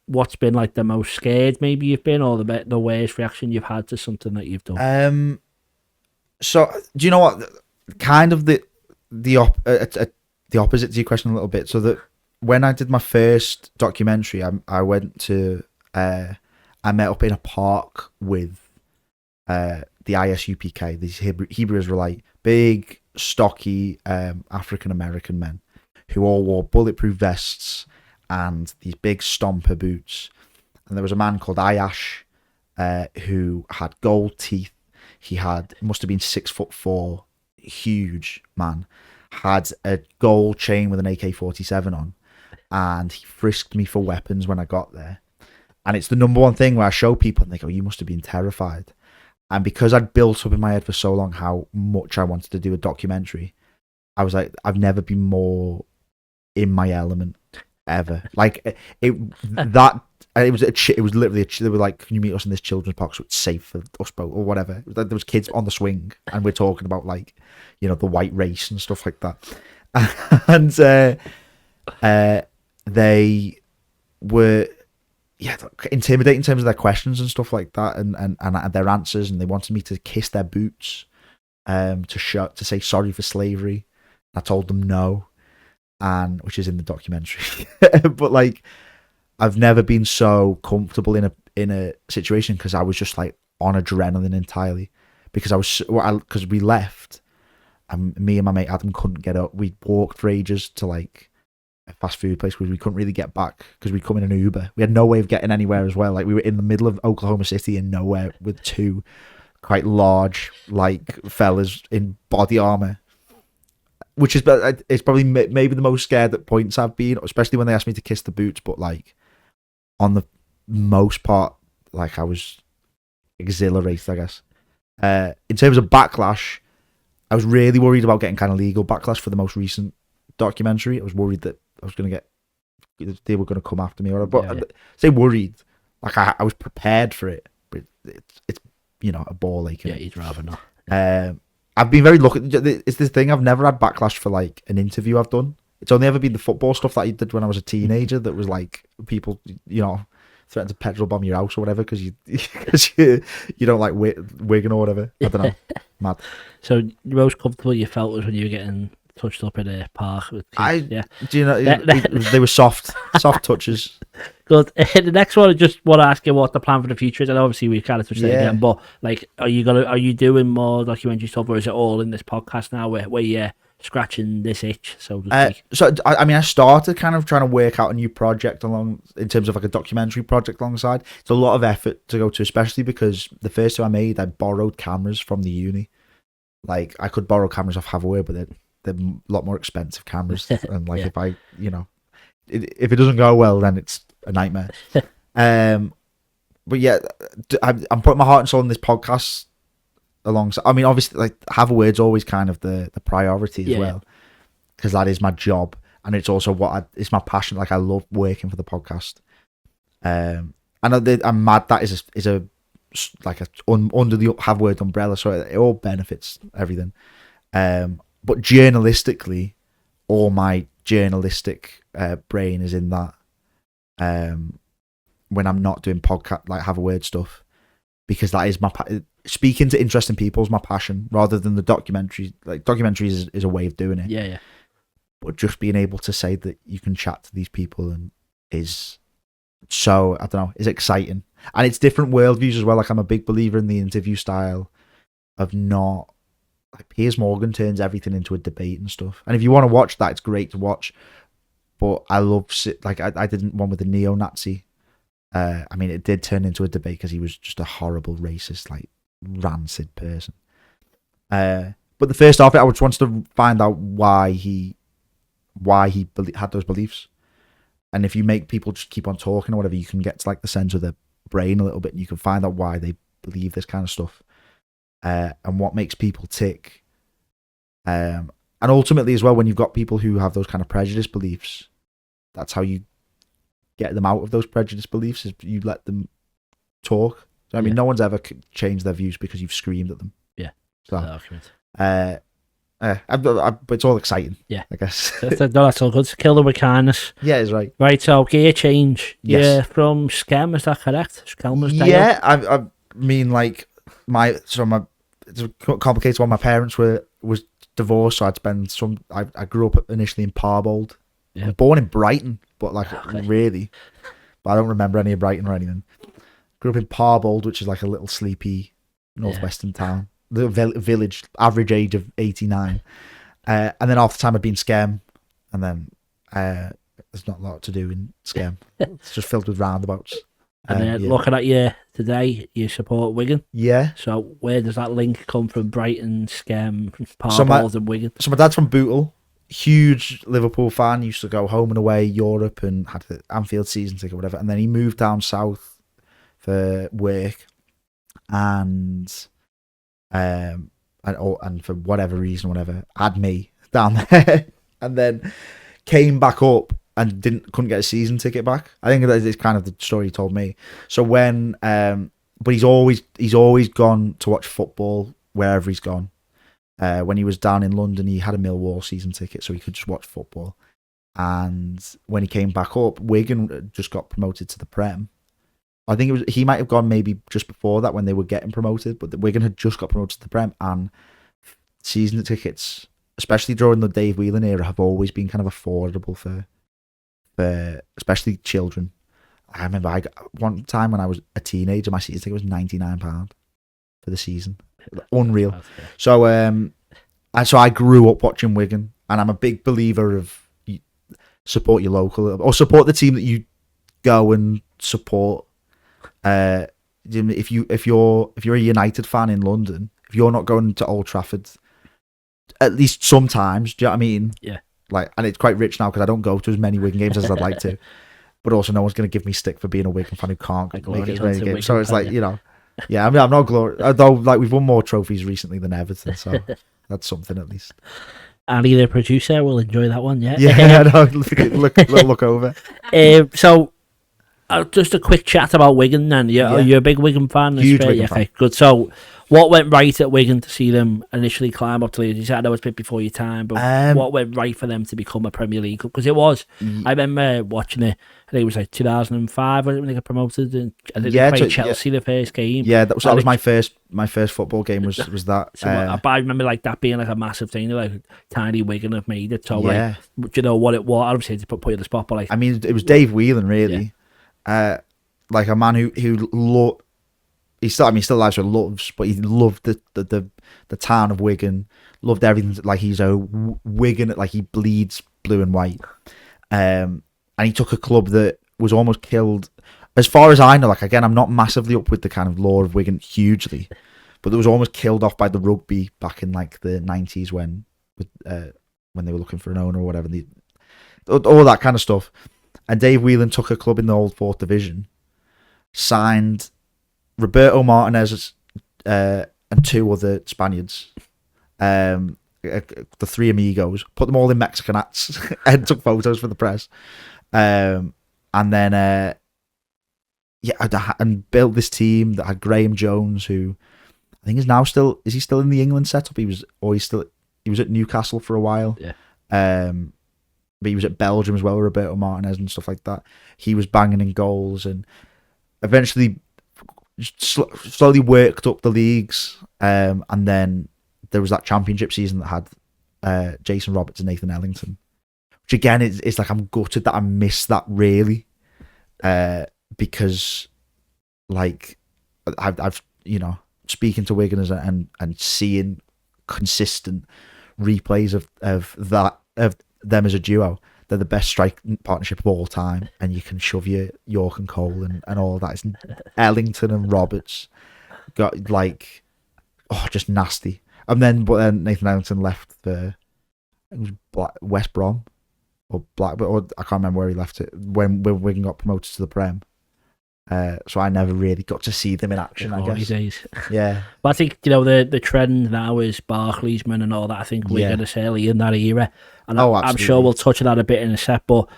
what's been like the most scared maybe you've been, or the worst reaction you've had to something that you've done? So do you know what? Kind of the opposite to your question a little bit. So that when I did my first documentary, I went to I met up in a park with the ISUPK, these Hebrew Israelite, big, stocky African American men who all wore bulletproof vests and these big stomper boots. And there was a man called Ayash who had gold teeth. He must have been 6'4", huge man, had a gold chain with an AK-47 on, and he frisked me for weapons when I got there. And it's the number one thing where I show people and they go, you must have been terrified. And because I'd built up in my head for so long how much I wanted to do a documentary, I was like, I've never been more in my element ever. Like it was literally they were like, can you meet us in this children's park so it's safe for us both or whatever. There was kids on the swing and we're talking about like, the white race and stuff like that. And they were intimidating in terms of their questions and stuff like that, and their answers, and they wanted me to kiss their boots, to say sorry for slavery. I told them no, and which is in the documentary. But like, I've never been so comfortable in a situation, because I was just like on adrenaline entirely, because we left, and me and my mate Adam couldn't get up. We walked for ages to like a fast food place because we couldn't really get back because we'd come in an Uber. We had no way of getting anywhere as well. Like, we were in the middle of Oklahoma City in nowhere with 2 quite large like fellas in body armor, which is, it's probably maybe the most scared at points I've been, especially when they asked me to kiss the boots. But like, on the most part, like, I was exhilarated, I guess. In terms of backlash, I was really worried about getting kind of legal backlash for the most recent documentary. I was worried that I was going to they were going to come after me, or but say worried, like I was prepared for it, but it's a ball ache. Yeah, you'd rather not. I've been very lucky. It's this thing, I've never had backlash for like an interview I've done. It's only ever been the football stuff that I did when I was a teenager that was like, people threatened to petrol bomb your house or whatever because you don't like Wigan or whatever. I don't know. Mad. So the most comfortable you felt was when you were getting touched up in a park with kids. Do you know, they were soft touches. Good. The next one, I just want to ask you what the plan for the future is. And obviously we've kind of touched it again, but like, are you doing more documentary stuff, or is it all in this podcast now where you're scratching this itch, so to speak? So I started kind of trying to work out a new project in terms of like a documentary project alongside. It's a lot of effort to go to, especially because the first two I made, I borrowed cameras from the uni. Like, I could borrow cameras off Haverware, but they're a lot more expensive cameras. And like, if I, if it doesn't go well, then it's a nightmare. But yeah, I'm putting my heart and soul in this podcast alongside. I mean, obviously, like, have a word's always kind of the priority as well, because that is my job, and it's also it's my passion. Like, I love working for the podcast. And I'm mad that is under the have word umbrella, so it all benefits everything. But journalistically, all my journalistic brain is in that. When I'm not doing podcast, like, have a word stuff, because that is speaking to interesting people is my passion, rather than the documentary. Like, documentaries is a way of doing it. Yeah. But just being able to say that you can chat to these people and is so, I don't know, is exciting. And it's different worldviews as well. Like, I'm a big believer in the interview style of not, like, Piers Morgan turns everything into a debate and stuff. And if you want to watch that, it's great to watch. but I love like I did one with a neo-Nazi. I mean, it did turn into a debate because he was just a horrible racist, like rancid person. But the first half of it, I just wanted to find out why he had those beliefs. And if you make people just keep on talking or whatever, you can get to like the center of their brain a little bit, and you can find out why they believe this kind of stuff, and what makes people tick. And ultimately as well, when you've got people who have those kind of prejudice beliefs, that's how you get them out of those prejudice beliefs, is you let them talk. So, I mean, no one's ever changed their views because you've screamed at them. Yeah. So, but it's all exciting. Yeah, I guess. That's all good. Kill them with kindness. Yeah, it's right. Right, so gear change. Yes. Yeah, from Skem, is that correct? Skelmersdale? Yeah, I mean, like, it's a complicated one. My parents was divorced, so I grew up initially in Parbold. Yeah. I was born in Brighton, but like, really, but I don't remember any of Brighton or anything. Grew up in Parbold, which is like a little sleepy northwestern town. The village, average age of 89. And then after the time I'd been Skem, and then there's not a lot to do in Skem. It's just filled with roundabouts. And then looking at you today, you support Wigan. Yeah. So where does that link come from? Brighton, Skem, Parbold and Wigan? So my dad's from Bootle. Huge Liverpool fan. Used to go home and away Europe and had the Anfield season ticket, whatever. And then he moved down south for work, and for whatever reason, had me down there, and then came back up and couldn't get a season ticket back. I think that is kind of the story he told me. So when but he's always gone to watch football wherever he's gone. When he was down in London, he had a Millwall season ticket, so he could just watch football. And when he came back up, Wigan just got promoted to the Prem. I think he might have gone maybe just before that when they were getting promoted, but Wigan had just got promoted to the Prem, and season tickets, especially during the Dave Whelan era, have always been kind of affordable for especially children. I remember one time when I was a teenager, my season ticket was £99 for the season. Unreal. So I grew up watching Wigan, and I'm a big believer of support your local, or support the team that you go and support. If you're a United fan in London, if you're not going to Old Trafford at least sometimes, do you know what I mean? Yeah. Like, and it's quite rich now because I don't go to as many Wigan games as I'd like to, but also no one's going to give me stick for being a Wigan fan who can't make it to many games. So it's like, you know, yeah, I mean, I'm not glorious, although like we've won more trophies recently than Everton, so that's something at least. Ali, the producer, will enjoy that one. Yeah. Yeah, no, look over. So. Just a quick chat about Wigan then. You're a big Wigan fan? Huge Wigan fan. Okay, good. So, what went right at Wigan to see them initially climb up to league? You said I know it's a bit before your time, but what went right for them to become a Premier League club? Because it was, I remember watching it, I think it was like 2005 when they got promoted, and I think they played Chelsea the first game. Yeah, that was my first football game was that. So I remember like that being like a massive thing, like tiny Wigan have made it. So like, do you know what it was? Obviously, to put you on the spot, but like, I mean, it was Dave Whelan really. Yeah. Like a man who loved, he still lives for loves, but he loved the town of Wigan, loved everything. Like he's a Wigan, like he bleeds blue and white, and he took a club that was almost killed. As far as I know, like again, I'm not massively up with the kind of lore of Wigan hugely, but it was almost killed off by the rugby back in like the 90s when they were looking for an owner or whatever, all that kind of stuff. And Dave Whelan took a club in the old 4th division, signed Roberto Martinez and 2 other Spaniards, the 3 amigos, put them all in Mexican hats and took photos for the press, and then and built this team that had Graham Jones, who I think is he still in the England setup? He was at Newcastle for a while. Yeah. But he was at Belgium as well, Roberto Martinez and stuff like that. He was banging in goals and eventually slowly worked up the leagues. And then there was that championship season that had Jason Roberts and Nathan Ellington, which again is like I'm gutted that I missed that really, because like I've speaking to Wiganers and seeing consistent replays of them as a duo, they're the best strike partnership of all time, and you can shove your York and Cole and all that. It's Ellington and Roberts got like, just nasty. And then, but then Nathan Ellington left it was West Brom or Blackburn, or I can't remember where he left it when Wigan got promoted to the Prem. So I never really got to see them in action, I guess. Days. Yeah. But I think, the trend now is Barclaysman and all that. I think Wigan is early in that era. And I'm sure we'll touch on that a bit in a sec, but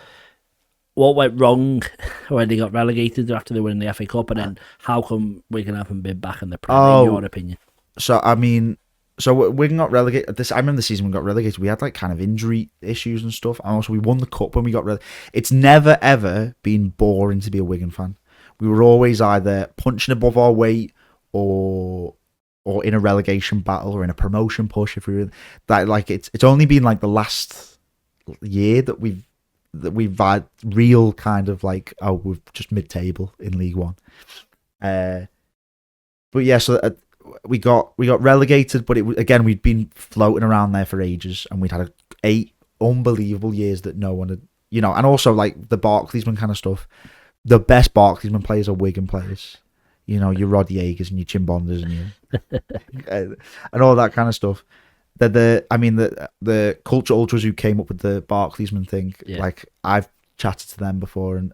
what went wrong when they got relegated after they won the FA Cup, and then how come Wigan haven't been back in the Prem, in your opinion? So, Wigan got relegated. I remember the season we got relegated. We had like kind of injury issues and stuff. And also we won the cup when we got relegated. It's never, ever been boring to be a Wigan fan. We were always either punching above our weight or in a relegation battle or in a promotion push. If we were that, like, it's only been like the last year that we've had real kind of like, we're just mid-table in League One. But yeah, so we got relegated, but again we'd been floating around there for ages, and we'd had 8 unbelievable years that no one had, and also like the Barclaysman kind of stuff. The best Barclaysman players are Wigan players. Your Rod Yeagers and your Chimbondas and and all that kind of stuff. The Culture Ultras who came up with the Barclaysman thing, like I've chatted to them before, and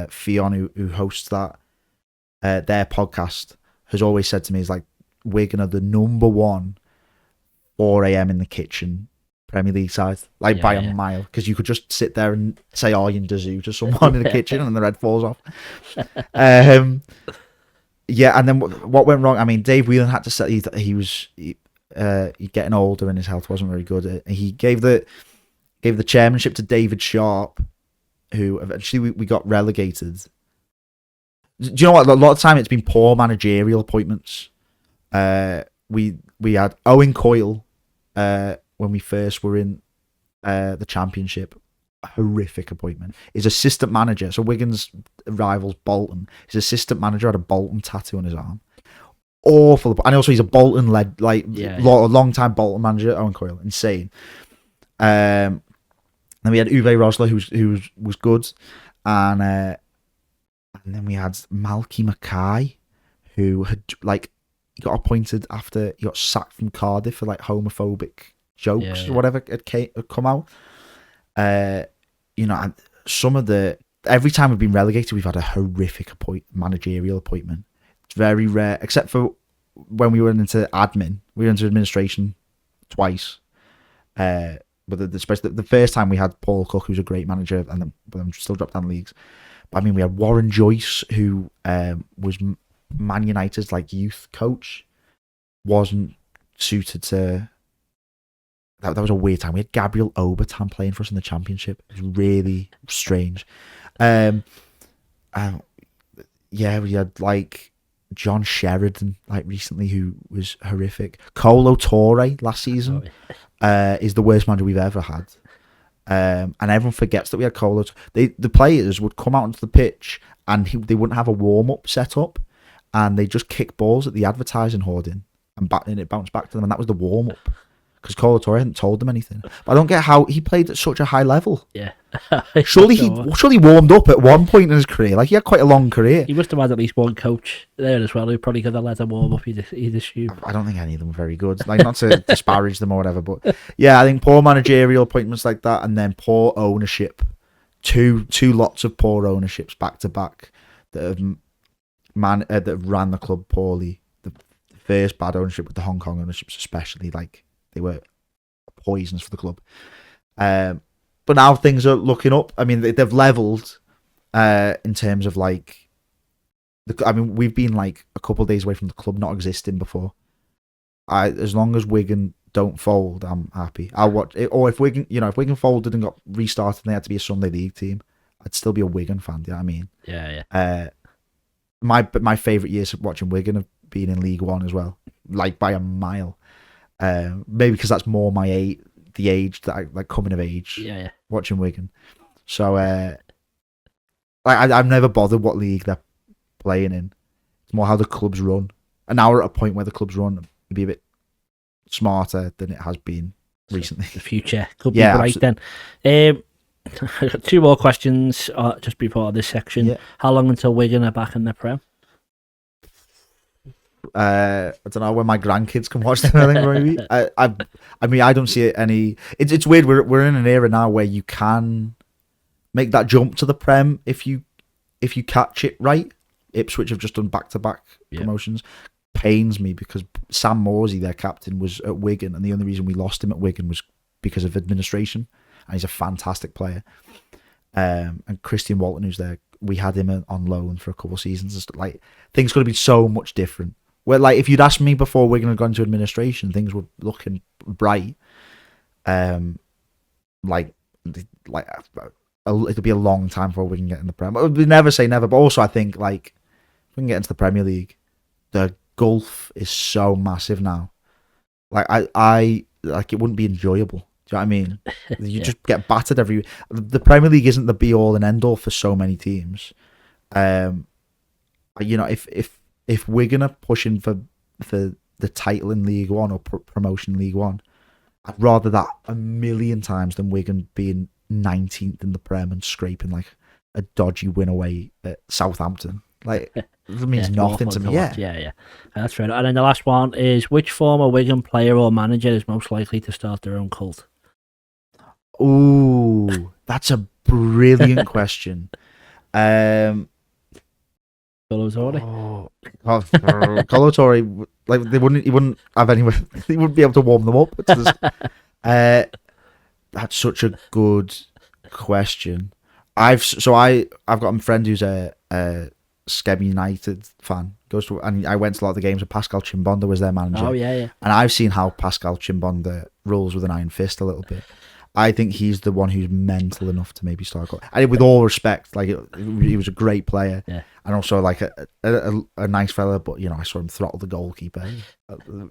Fionn who hosts that their podcast has always said to me, is like, Wigan are the number 1 4 a.m. in the kitchen Premier League side, by a mile, because you could just sit there and say Arjen Dazoo to someone in the kitchen and the red falls off. And then what went wrong? Dave Whelan had to say he was getting older and his health wasn't very good. He gave the chairmanship to David Sharp, who eventually we got relegated. Do you know what? A lot of time it's been poor managerial appointments. We had Owen Coyle when we first were in the Championship. A horrific appointment. His assistant manager, so Wigan's rivals Bolton, his assistant manager had a Bolton tattoo on his arm. Awful. And also he's a Bolton led, long time Bolton manager, Owen Coyle. Insane. Then we had Uwe Rosler, who was good, and then we had Malky Mackay, who had got appointed after he got sacked from Cardiff for homophobic jokes or whatever had come out. And some of every time we've been relegated, we've had a horrific managerial appointment. It's very rare, except for when we went into admin. We went into administration twice. But the first time we had Paul Cook, who's a great manager, but then still dropped down leagues. But we had Warren Joyce, who was Man United's youth coach, wasn't suited to. That was a weird time. We had Gabriel Obertan playing for us in the Championship. It was really strange. We had John Sheridan recently, who was horrific. Colo Torre last season is the worst manager we've ever had. And everyone forgets that we had Colo. The players would come out onto the pitch and they wouldn't have a warm-up set up, and they just kick balls at the advertising hoarding and it bounced back to them, and that was the warm-up. Because Colo Torre hadn't told them anything. But I don't get how he played at such a high level. Yeah. surely he warmed up at one point in his career. He had quite a long career. He must have had at least one coach there as well who probably could have let him warm up, you'd assume. I don't think any of them were very good. Not to disparage them or whatever, but yeah, I think poor managerial appointments like that, and then poor ownership. Two lots of poor ownerships back to back that have ran the club poorly. The first bad ownership with the Hong Kong ownerships, especially, they were poisonous for the club. But now things are looking up. They've levelled in terms of we've been a couple of days away from the club not existing before. As long as Wigan don't fold, I'm happy. I'll watch it. Or if Wigan folded and got restarted and they had to be a Sunday League team, I'd still be a Wigan fan. Do you know what I mean? Yeah. My favourite years of watching Wigan have been in League One as well, by a mile. Maybe because that's more the age that I coming of age. Yeah. Watching Wigan, so I've never bothered what league they're playing in. It's more how the clubs run. And now we're at a point where the clubs run be a bit smarter than it has been recently. The future could be bright then. I got two more questions just before this section. Yeah. How long until Wigan are back in the Prem? I don't know when my grandkids can watch them. I think maybe. I mean, I don't see it any. It's weird. We're in an era now where you can make that jump to the Prem if you catch it right. Ipswich have just done back-to-back promotions. Pains me because Sam Morsey, their captain, was at Wigan, and the only reason we lost him at Wigan was because of administration. And he's a fantastic player. And Christian Walton, who's there, we had him on loan for a couple of seasons. Like, things could have been so much different. Where, like, if you'd asked me before Wigan had gone to administration, things were looking bright. It'll be a long time before we can get in the Prem. We never say never, but also I think, like, if we can get into the Premier League, the gulf is so massive now. Like, I like, it wouldn't be enjoyable. Do you know what I mean? You just get battered every. The Premier League isn't the be all and end all for so many teams. If Wigan are pushing for the title in League One or promotion League One, I'd rather that a million times than Wigan being 19th in the Prem and scraping like a dodgy win away at Southampton. Like, it means nothing to me. Yeah. That's fair. And then the last one is, which former Wigan player or manager is most likely to start their own cult? Ooh, that's a brilliant question. Colo Torre, like, he wouldn't have anywhere. He wouldn't be able to warm them up. That's such a good question. I've got a friend who's a Skeb United fan. And I went to a lot of the games where Pascal Chimbonda was their manager. Oh yeah. And I've seen how Pascal Chimbonda rules with an iron fist a little bit. I think he's the one who's mental enough to maybe start. And with all respect, like, he was a great player, and also like a nice fella. But I saw him throttle the goalkeeper,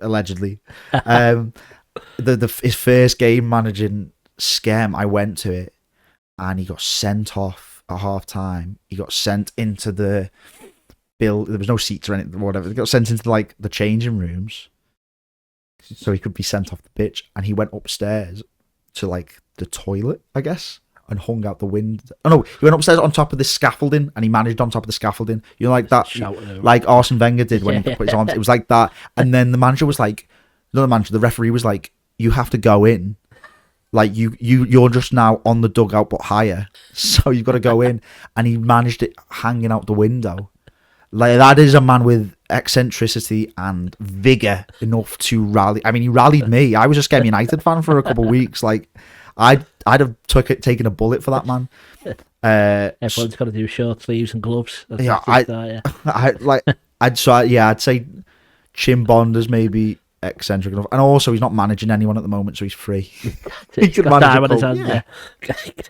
allegedly. His first game managing Skem, I went to it, and he got sent off at half time. He got sent into the there was no seats or anything, or whatever. He got sent into like the changing rooms, so he could be sent off the pitch. And he went upstairs to like the toilet, I guess, and hung out the window. Oh no, he went upstairs on top of this scaffolding, and he managed on top of the scaffolding. Like that, like Arsene Wenger did when he put his arms. It was like that. And then the manager was like, the referee was like, you have to go in. Like, you're just now on the dugout but higher, so you've got to go in. And he managed it hanging out the window. Like, that is a man with eccentricity and vigour enough to rally. I mean, he rallied me. I was a Skem United fan for a couple of weeks. Like, I'd have taken a bullet for that man. Everyone's got to do short sleeves and gloves. I'd say Chimbonda's maybe eccentric enough, and also he's not managing anyone at the moment, so he's free. He can manage his hand.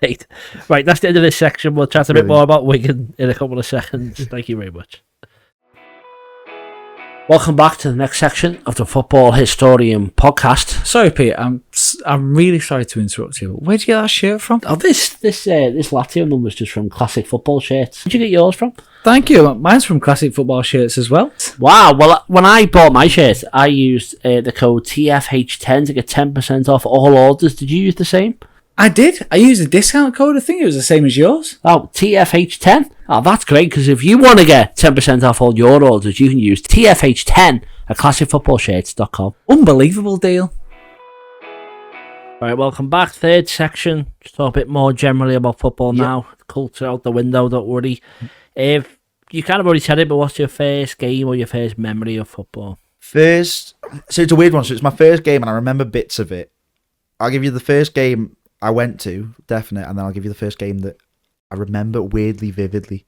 Great. Right, that's the end of this section. We'll chat a bit more about Wigan in a couple of seconds. Thank you very much. Welcome back to the next section of the Football Historian podcast. Sorry, Pete, I'm really sorry to interrupt you, but where'd you get that shirt from? Oh, this Lazio number's just from Classic Football Shirts. Where'd you get yours from? Thank you. Mine's from Classic Football Shirts as well. Wow. Well, when I bought my shirt, I used the code TFH10 to get 10% off all orders. Did you use the same? I did. I used a discount code. I think it was the same as yours. Oh, TFH10? Oh, that's great, because if you want to get 10% off all your orders, you can use TFH10 at classicfootballshirts.com. Unbelievable deal. Right, welcome back. Third section. Just talk a bit more generally about football now. Culture out the window, don't worry. If you kind of already said it, but what's your first game or your first memory of football? So it's a weird one. So it's my first game, and I remember bits of it. I'll give you the first game I went to, definite, and then I'll give you the first game that I remember weirdly vividly.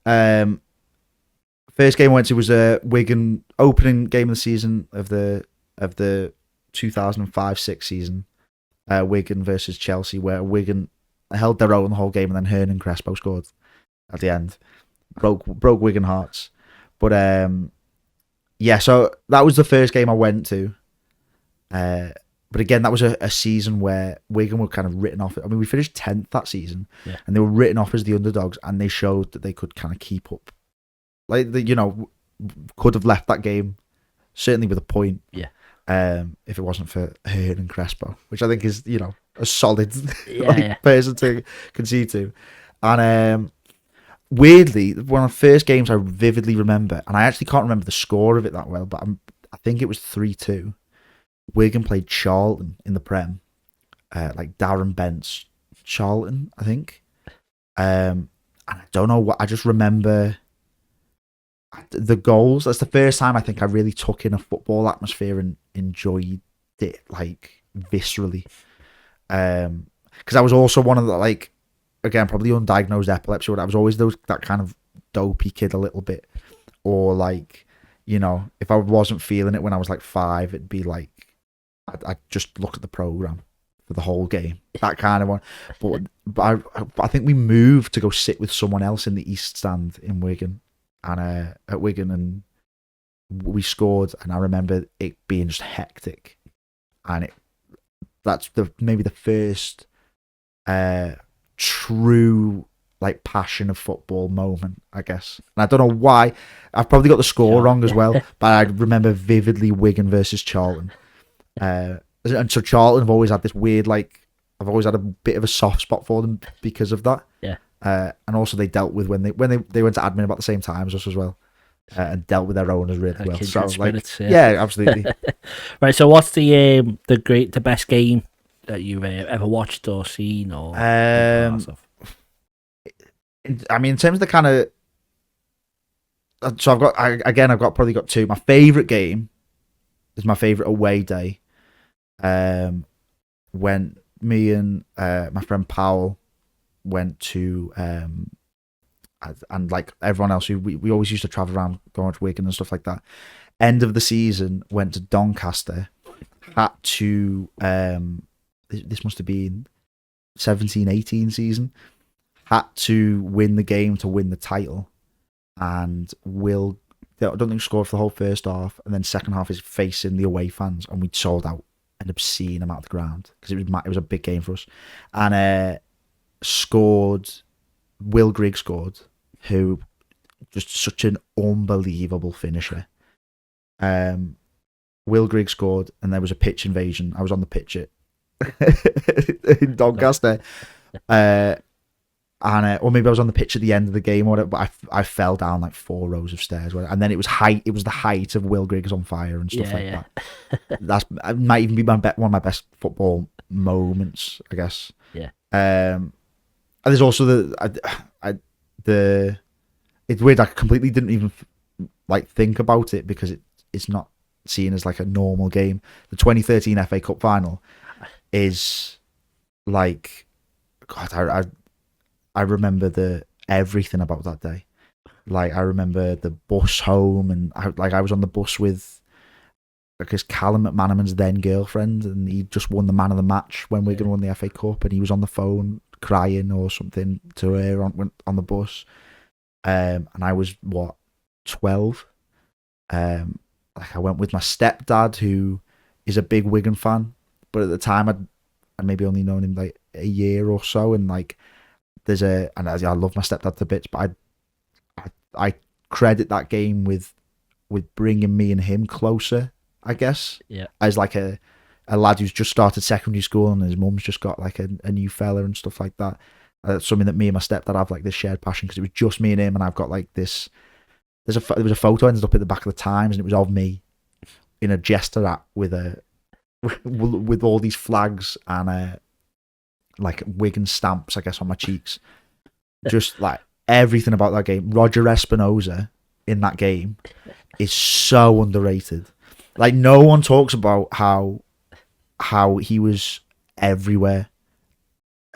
First game I went to was a Wigan opening game of the season of the 2005-06 season. Wigan versus Chelsea, where Wigan held their own the whole game, and then Hernan Crespo scored at the end. Broke Wigan hearts. But so that was the first game I went to. But again, that was a season where Wigan were kind of written off. I mean, we finished 10th that season, and they were written off as the underdogs, and they showed that they could kind of keep up. Like, could have left that game, certainly with a point. Yeah. If it wasn't for Hernan Crespo, which I think is, a solid person to concede to. And weirdly, one of the first games I vividly remember, and I actually can't remember the score of it that well, but I think it was 3-2. Wigan played Charlton in the Prem, like Darren Bent's Charlton, I think. And I don't know what, I just remember the goals. That's the first time I think I really took in a football atmosphere and enjoyed it, like, viscerally. Because I was also one of the, like, again, probably undiagnosed epilepsy, but I was always that kind of dopey kid a little bit. Or, like, you know, if I wasn't feeling it when I was like 5, it'd be like, I'd just look at the programme for the whole game, that kind of one. But I think we moved to go sit with someone else in the East Stand in Wigan, and at Wigan, and we scored, and I remember it being just hectic, and that's maybe the first true, like, passion of football moment, I guess. And I don't know why. I've probably got the score wrong as well, but I remember vividly Wigan versus Charlton. And so Charlton have always had this weird, like, I've always had a bit of a soft spot for them because of that. Yeah. And also they dealt with when they went to admin about the same time as us as well, and dealt with their owners really well. So spirits, like, yeah, absolutely. Right. So what's the best game that you've ever watched or seen, or? I mean, in terms of the kind of, so I've probably got two. My favorite game is my favorite away day. When me and my friend Powell went to and like everyone else, we always used to travel around, going to Wigan and stuff like that. End of the season, went to Doncaster, had to this must have been 17-18 season, had to win the game to win the title, and I don't think scored for the whole first half, and then second half is facing the away fans, and we'd sold out an obscene amount of the ground because it was a big game for us. And Will Grigg scored, who just such an unbelievable finisher. Will Grigg scored, and there was a pitch invasion. I was on the pitch in Doncaster, or maybe I was on the pitch at the end of the game or whatever, but I fell down like 4 rows of stairs, and then it was the height of Will Grigg's on fire and stuff that. It might even be one of my best football moments, I guess. Yeah. And there's also it's weird, I completely didn't even like think about it because it's not seen as like a normal game. The 2013 FA Cup final is like, God, I remember everything about that day. Like, I remember the bus home, and I was on the bus with, because Callum McManaman's then girlfriend, and he just won the man of the match when Wigan won the FA Cup, and he was on the phone crying or something to her on the bus. And I was 12. Like, I went with my stepdad, who is a big Wigan fan, but at the time I'd maybe only known him like a year or so, and like, and I love my stepdad to bits, but I credit that game with bringing me and him closer, I guess. Yeah. As like a lad who's just started secondary school, and his mum's just got like a new fella and stuff like that. Something that me and my stepdad have, like, this shared passion, because it was just me and him, and I've got like this. There was a photo ended up at the back of the Times, and it was of me in a jester hat with all these flags and like Wigan stamps, I guess, on my cheeks. Just like everything about that game. Roger Espinoza in that game is so underrated. Like, no one talks about how he was everywhere.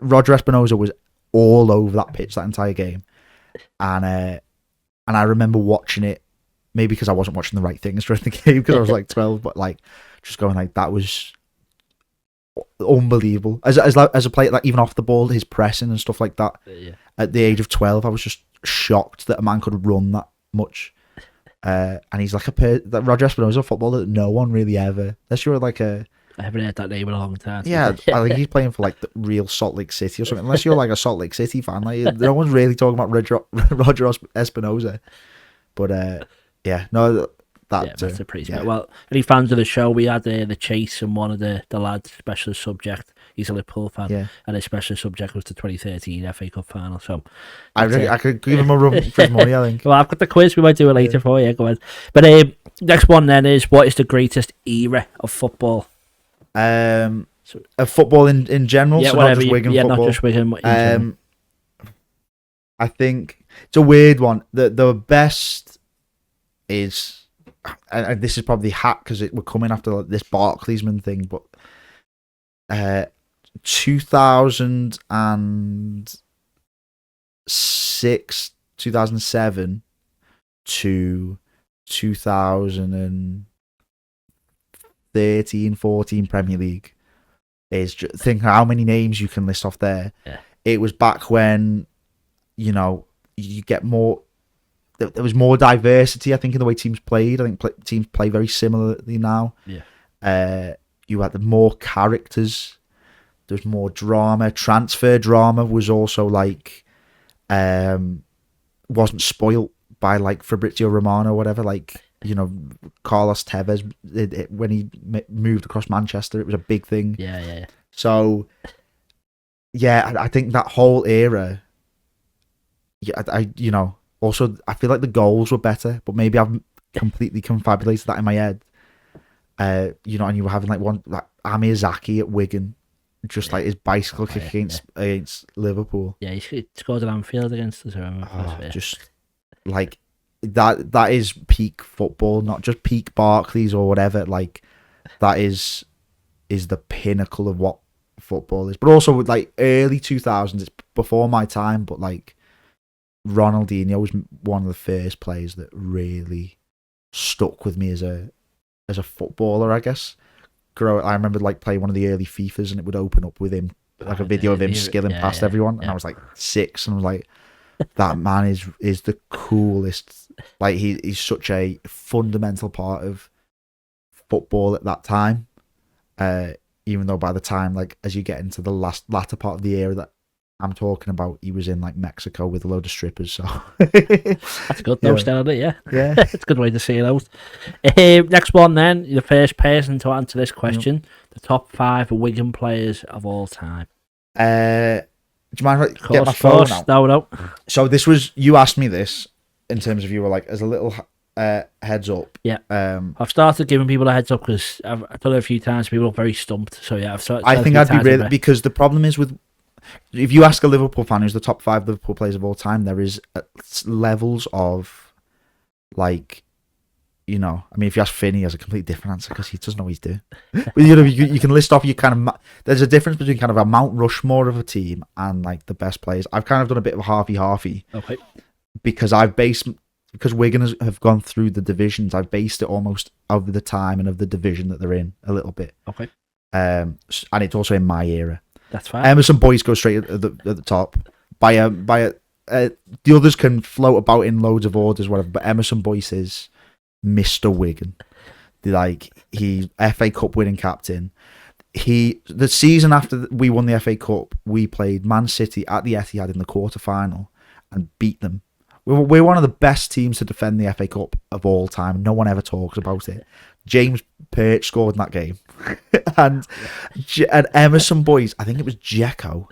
Roger Espinoza was all over that pitch that entire game, and I remember watching it, maybe because I wasn't watching the right things during the game because I was like 12, but like just going like, that was unbelievable. As a player, like, even off the ball, his pressing and stuff like that. Yeah. At the age of 12, I was just shocked that a man could run that much. And he's like that Roger Espinoza, a footballer that no one really ever, unless you're like I haven't heard that name in a long time. Yeah, I think he's playing for like the real Salt Lake City or something. Unless you're like a Salt Lake City fan, like, no one's really talking about Roger Espinoza. But yeah, no, that's a pretty well. Any fans of the show? We had the Chase and one of the lads, special subject. he's a Liverpool fan, and his special subject was the 2013 FA Cup final. So I could give him a run for his money, I think. Well, I've got the quiz. We might do it later for you. Go ahead. But next one then is, what is the greatest era of football? Of football in general, so not just Wigan football. Not just Wigan. I think it's a weird one. The best is, and this is probably hack because we're coming after this Barclaysman thing, but 2006, 2007 to 2013, 14 Premier League is think how many names you can list off there. Yeah. It was back when, you get more. There was more diversity, I think, in the way teams played. I think teams play very similarly now. Yeah. You had more characters. There's more drama. Transfer drama was also like, wasn't spoilt by like Fabrizio Romano or whatever. Like, Carlos Tevez, when he moved across Manchester, it was a big thing. Yeah. So, yeah, I think that whole era. Yeah, also, I feel like the goals were better, but maybe I've completely confabulated that in my head. And you were having like one like Amir Zaki at Wigan, just like his bicycle kick against Liverpool. Yeah, he scored at Anfield against us. I remember. Just like that is peak football, not just peak Barclays or whatever. Like that is the pinnacle of what football is. But also with like early 2000s, it's before my time, but like Ronaldinho was one of the first players that really stuck with me as a footballer, I guess. I remember like playing one of the early FIFAs and it would open up with him, like a video of him skilling past everyone, and I was like 6 and I was like, that man is the coolest. Like he's such a fundamental part of football at that time. Even though by the time, like, as you get into the latter part of the era that I'm talking about, he was in like Mexico with a load of strippers. So that's good though, still, isn't it? Yeah. It's a good way to see it out. Next one then, the first person to answer this question, the top 5 Wigan players of all time. Do you mind get my phone out? No. So this was, you asked me this in terms of, you were like, as a little heads up. Yeah. I've started giving people a heads up because I've done it a few times. People are very stumped. So yeah, I think I'd be really, because the problem is with, if you ask a Liverpool fan who's the top 5 Liverpool players of all time, there is levels of like, I mean, if you ask Finn, he has a completely different answer because he doesn't know what he's doing. But you can list off there's a difference between kind of a Mount Rushmore of a team and like the best players. I've kind of done a bit of a halfy. Okay. Because Wigan have gone through the divisions, I've based it almost of the time and of the division that they're in a little bit. Okay. And it's also in my era. That's fine. Emerson Boyce goes straight at the top. The others can float about in loads of orders, whatever. But Emerson Boyce is Mr. Wigan. He FA Cup winning captain. The season after we won the FA Cup, we played Man City at the Etihad in the quarter-final and beat them. We're one of the best teams to defend the FA Cup of all time. No one ever talks about it. James Perch scored in that game. and Emerson Boyce, I think it was Dzeko,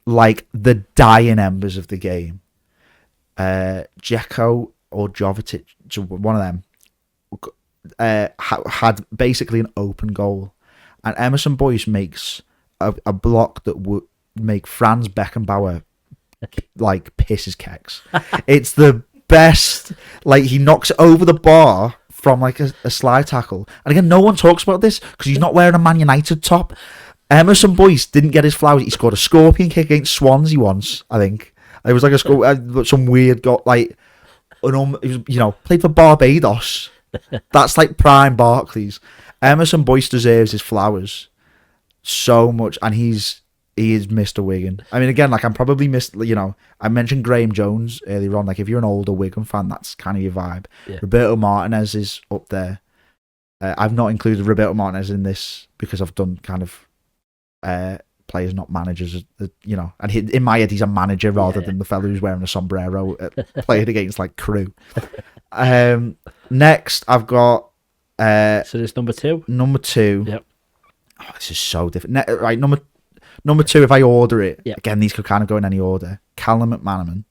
like the dying embers of the game. Dzeko or Jovetic, one of them, had basically an open goal. And Emerson Boyce makes a block that would make Franz Beckenbauer like piss his kecks. It's the best. Like, he knocks it over the bar from like a slide tackle. And again, no one talks about this because he's not wearing a Man United top. Emerson Boyce didn't get his flowers. He scored a scorpion kick against Swansea once, I think. It was like some weird played for Barbados. That's like prime Barclays. Emerson Boyce deserves his flowers so much, and he is Mr. Wigan. I mean, again, like, I'm probably I mentioned Graham Jones earlier on. Like, if you're an older Wigan fan, that's kind of your vibe. Yeah. Roberto Martinez is up there. I've not included Roberto Martinez in this because I've done kind of players, not managers. And in my head, he's a manager rather than the fellow who's wearing a sombrero playing against like Crew. Next, I've got. So there's number 2. Number 2. Yep. Oh, this is so different. Right, number Number 2, if I order it, Yep. again, these could kind of go in any order. Callum McManaman.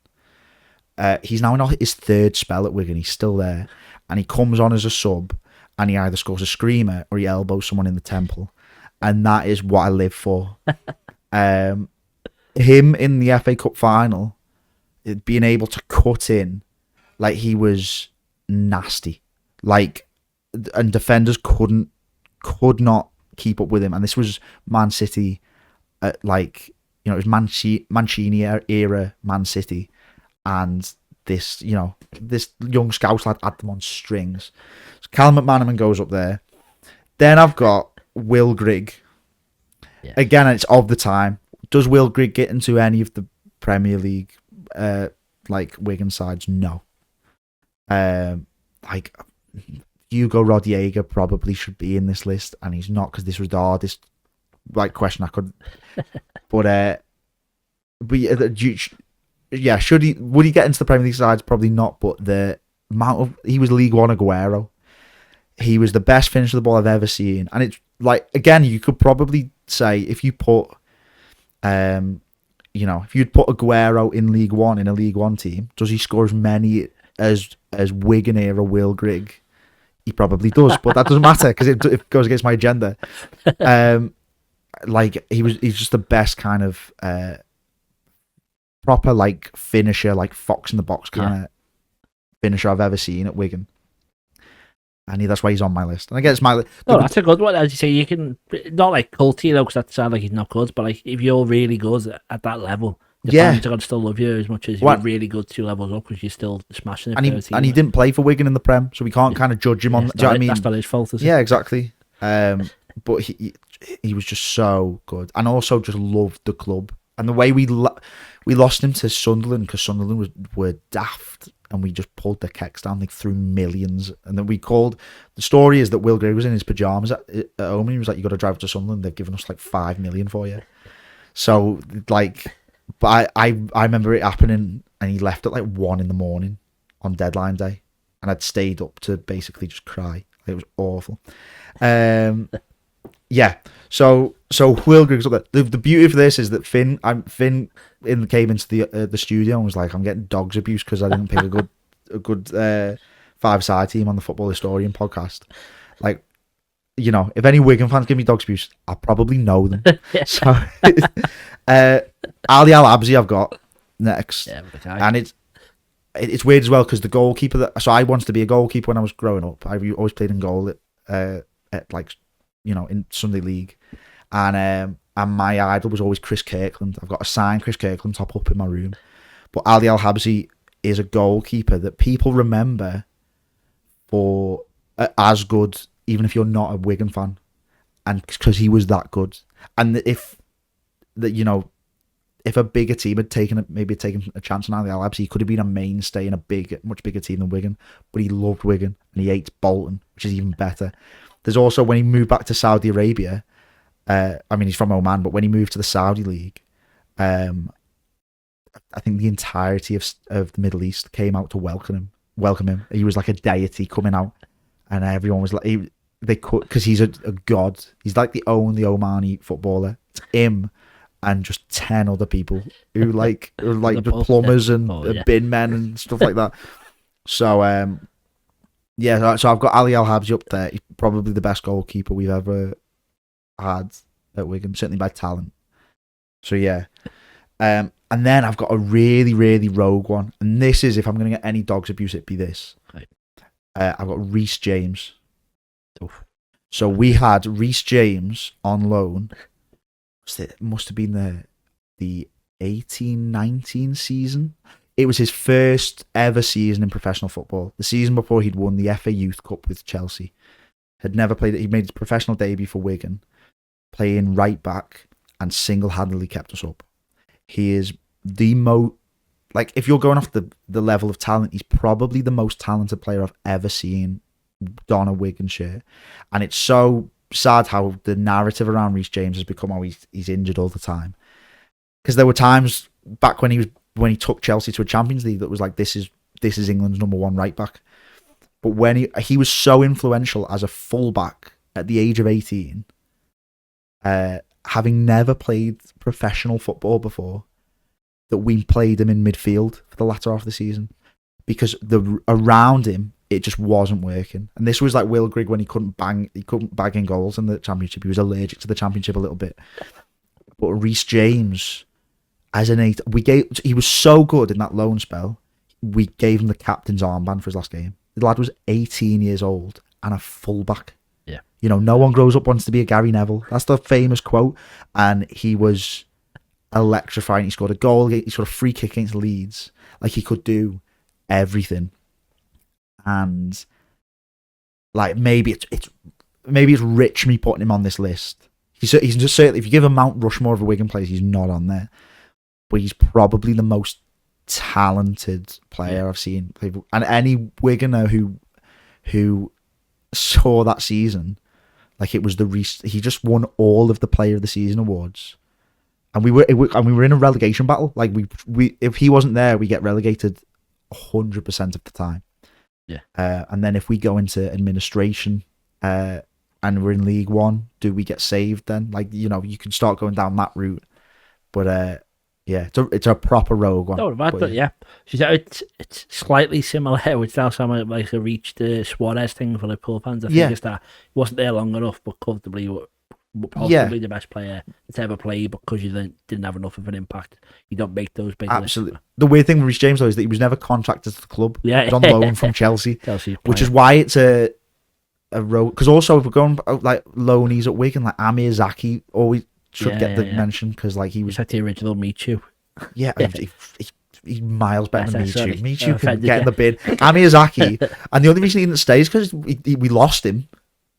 He's now in his 3rd spell at Wigan. He's still there. And he comes on as a sub, and he either scores a screamer or he elbows someone in the temple. And that is what I live for. Him in the FA Cup final, being able to cut in, like, he was nasty. Like, and defenders could not keep up with him. And this was Man City, it was Mancini era Man City. And this young Scouse lad had them on strings. So Callum McManaman goes up there. Then I've got Will Grigg. Yeah. Again, it's of the time. Does Will Grigg get into any of the Premier League, Wigan sides? No. Hugo Rodallega probably should be in this list, and he's not, because this was the hardest question I could. But would he get into the Premier League sides? Probably not. But the amount of he was League One Aguero. He was the best finisher of the ball I've ever seen, and it's again, you could probably say if you put, if you'd put Aguero in League One in a League One team, does he score as many as Wigan era Will Grigg? He probably does, but that doesn't matter because it goes against my agenda. He's just the best kind of proper finisher, fox in the box kind of finisher I've ever seen at Wigan. And that's why he's on my list. And I guess my no, that's a good one. As you say, you can not culty because that sounds like he's not good, but if you're really good at that level, the fans are gonna still love you as much as you're really good 2 levels up because you're still smashing it. And he didn't play for Wigan in the Prem, so we can't kind of judge him on. Do you know what I mean? That's not his fault, is it? Yeah, exactly. But he was just so good, and also just loved the club. And the way we lost him to Sunderland because Sunderland were daft, and we just pulled the kecks down. They threw millions, and then the story is that Will Grigg was in his pajamas at home, and he was like, "You got to drive to Sunderland. They've given us 5 million for you." So but I remember it happening, and he left at 1 a.m. on deadline day, and I'd stayed up to basically just cry. It was awful. Yeah. So Will Grigg's up there. The beauty of this is that Finn came into the studio and was like, "I'm getting dogs abuse because I didn't pick a good 5-side team on the Football Historian podcast." If any Wigan fans give me dogs abuse, I probably know them. So Ali Al Abzi I've got next, and it's weird as well because the goalkeeper so I wanted to be a goalkeeper when I was growing up. I always played in goal at in Sunday League, and my idol was always Chris Kirkland. I've got a signed Chris Kirkland top up in my room. But Ali Al Habsi is a goalkeeper that people remember for as good, even if you're not a Wigan fan, and because he was that good. And if a bigger team had taken a chance on Ali Al Habsi, he could have been a mainstay in a much bigger team than Wigan. But he loved Wigan and he hates Bolton, which is even better. There's also when he moved back to Saudi Arabia. He's from Oman, but when he moved to the Saudi League, I think the entirety of the Middle East came out to welcome him. He was like a deity coming out, and everyone was like, because he's a god. He's like the only Omani footballer. It's him and just 10 other people who the plumbers and bin men and stuff like that. So so I've got Ali Al Habsi up there. He's probably the best goalkeeper we've ever had at Wigan, certainly by talent. So yeah. And then I've got a really, really rogue one. And this is, if I'm going to get any dogs abuse, it'd be this. Right. I've got Reece James. Oof. So we had Reece James on loan. It must have been the 18-19 season. It was his first ever season in professional football. The season before he'd won the FA Youth Cup with Chelsea. Had never played it. He made his professional debut for Wigan, playing right back, and single-handedly kept us up. He is the most, if you're going off the level of talent, he's probably the most talented player I've ever seen don a Wigan shirt. And it's so sad how the narrative around Reece James has become, he's injured all the time. Because there were times back when he took Chelsea to a Champions League that was like, this is England's number 1 right back. But when he was so influential as a fullback at the age of 18, having never played professional football before, that we played him in midfield for the latter half of the season, because around him it just wasn't working. And this was like Will Grigg when he couldn't bang in goals in the Championship. He was allergic to the Championship a little bit. But Reece James, as an 8, he was so good in that loan spell. We gave him the captain's armband for his last game. The lad was 18 years old and a fullback. Yeah, you know, no one grows up wants to be a Gary Neville. That's the famous quote. And he was electrifying. He scored a goal. He scored a free kick against Leeds. Like, he could do everything. And like, maybe it's rich me putting him on this list. He's just, certainly, if you give him Mount Rushmore of a Wigan players, he's not on there. But he's probably the most talented player I've seen. And any Wiganer who saw that season, like, it was he just won all of the Player of the Season awards. And we were in a relegation battle. Like, we if he wasn't there, we get relegated 100% of the time. Yeah. And then if we go into administration and we're in League One, do we get saved then? Like, you know, you can start going down that route. But yeah, it's a proper rogue one. No, but yeah. It's slightly similar. Which now sound like a reach the Suarez thing for Liverpool fans. I think it's that he wasn't there long enough, but comfortably possibly the best player that's ever played, because you didn't have enough of an impact. You don't make those big absolutely lists. The weird thing with Reece James though is that he was never contracted to the club. Yeah, he was on loan from Chelsea which is why it's a road. Because also, if we're going like loanies at Wigan, like Amir Zaki always should get the mention, because like he was like the original Michu. Yeah, he's miles better than Michu. Michu can get in the bin. Amir Zaki, and the only reason he didn't stay is because we lost him.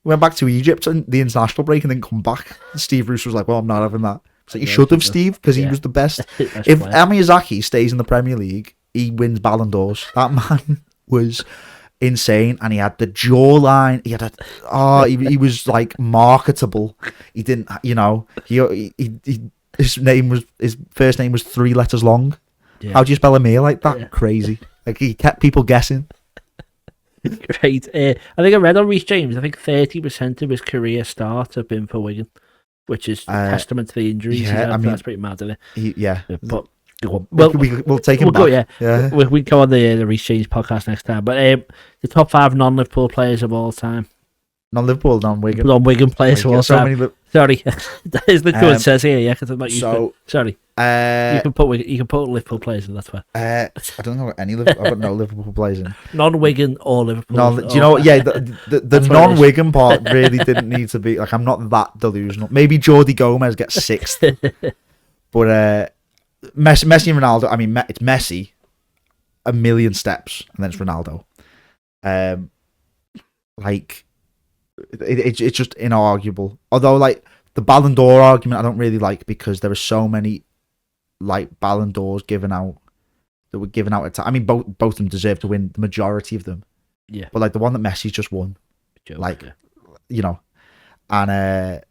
We went back to Egypt and the international break and then come back. And Steve Bruce was like, well, I'm not having that. It's like, you should have, Steve, because he was the best. If Amir Zaki stays in the Premier League, he wins Ballon d'Ors. That man was insane, and he had the jawline. He was like marketable. He didn't, you know, his first name was 3 letters long. Yeah. How do you spell Amir like that? Yeah. Crazy. Like, he kept people guessing. Great. I think I read on Reece James, I think 30% of his career starts have been for Wigan, which is a testament to the injuries. Yeah, I mean, that's pretty mad, isn't it? But we'll take him back. We go on the Reece James podcast next time. But the top 5 non-Liverpool players of all time. Non-Liverpool, non-Wigan. Non-Wigan players of all time. Sorry, that is the good says here. Yeah, because I'm not used to. Sorry. You can put Liverpool players in. That's fine. I don't know any. I've got no Liverpool players in. Non-Wigan or Liverpool. No, do you know what? Yeah, the non-Wigan part really didn't need to be. Like, I'm not that delusional. Maybe Jordi Gomez gets 6th, but Messi and Ronaldo. I mean, it's Messi, a million steps, and then it's Ronaldo. Like, it's just inarguable. Although, like, the Ballon d'Or argument, I don't really like, because there are so many like Ballon d'Ors given out that were given out at time. I mean, both of them deserve to win, the majority of them. Yeah. But like the one that Messi just won, you know, and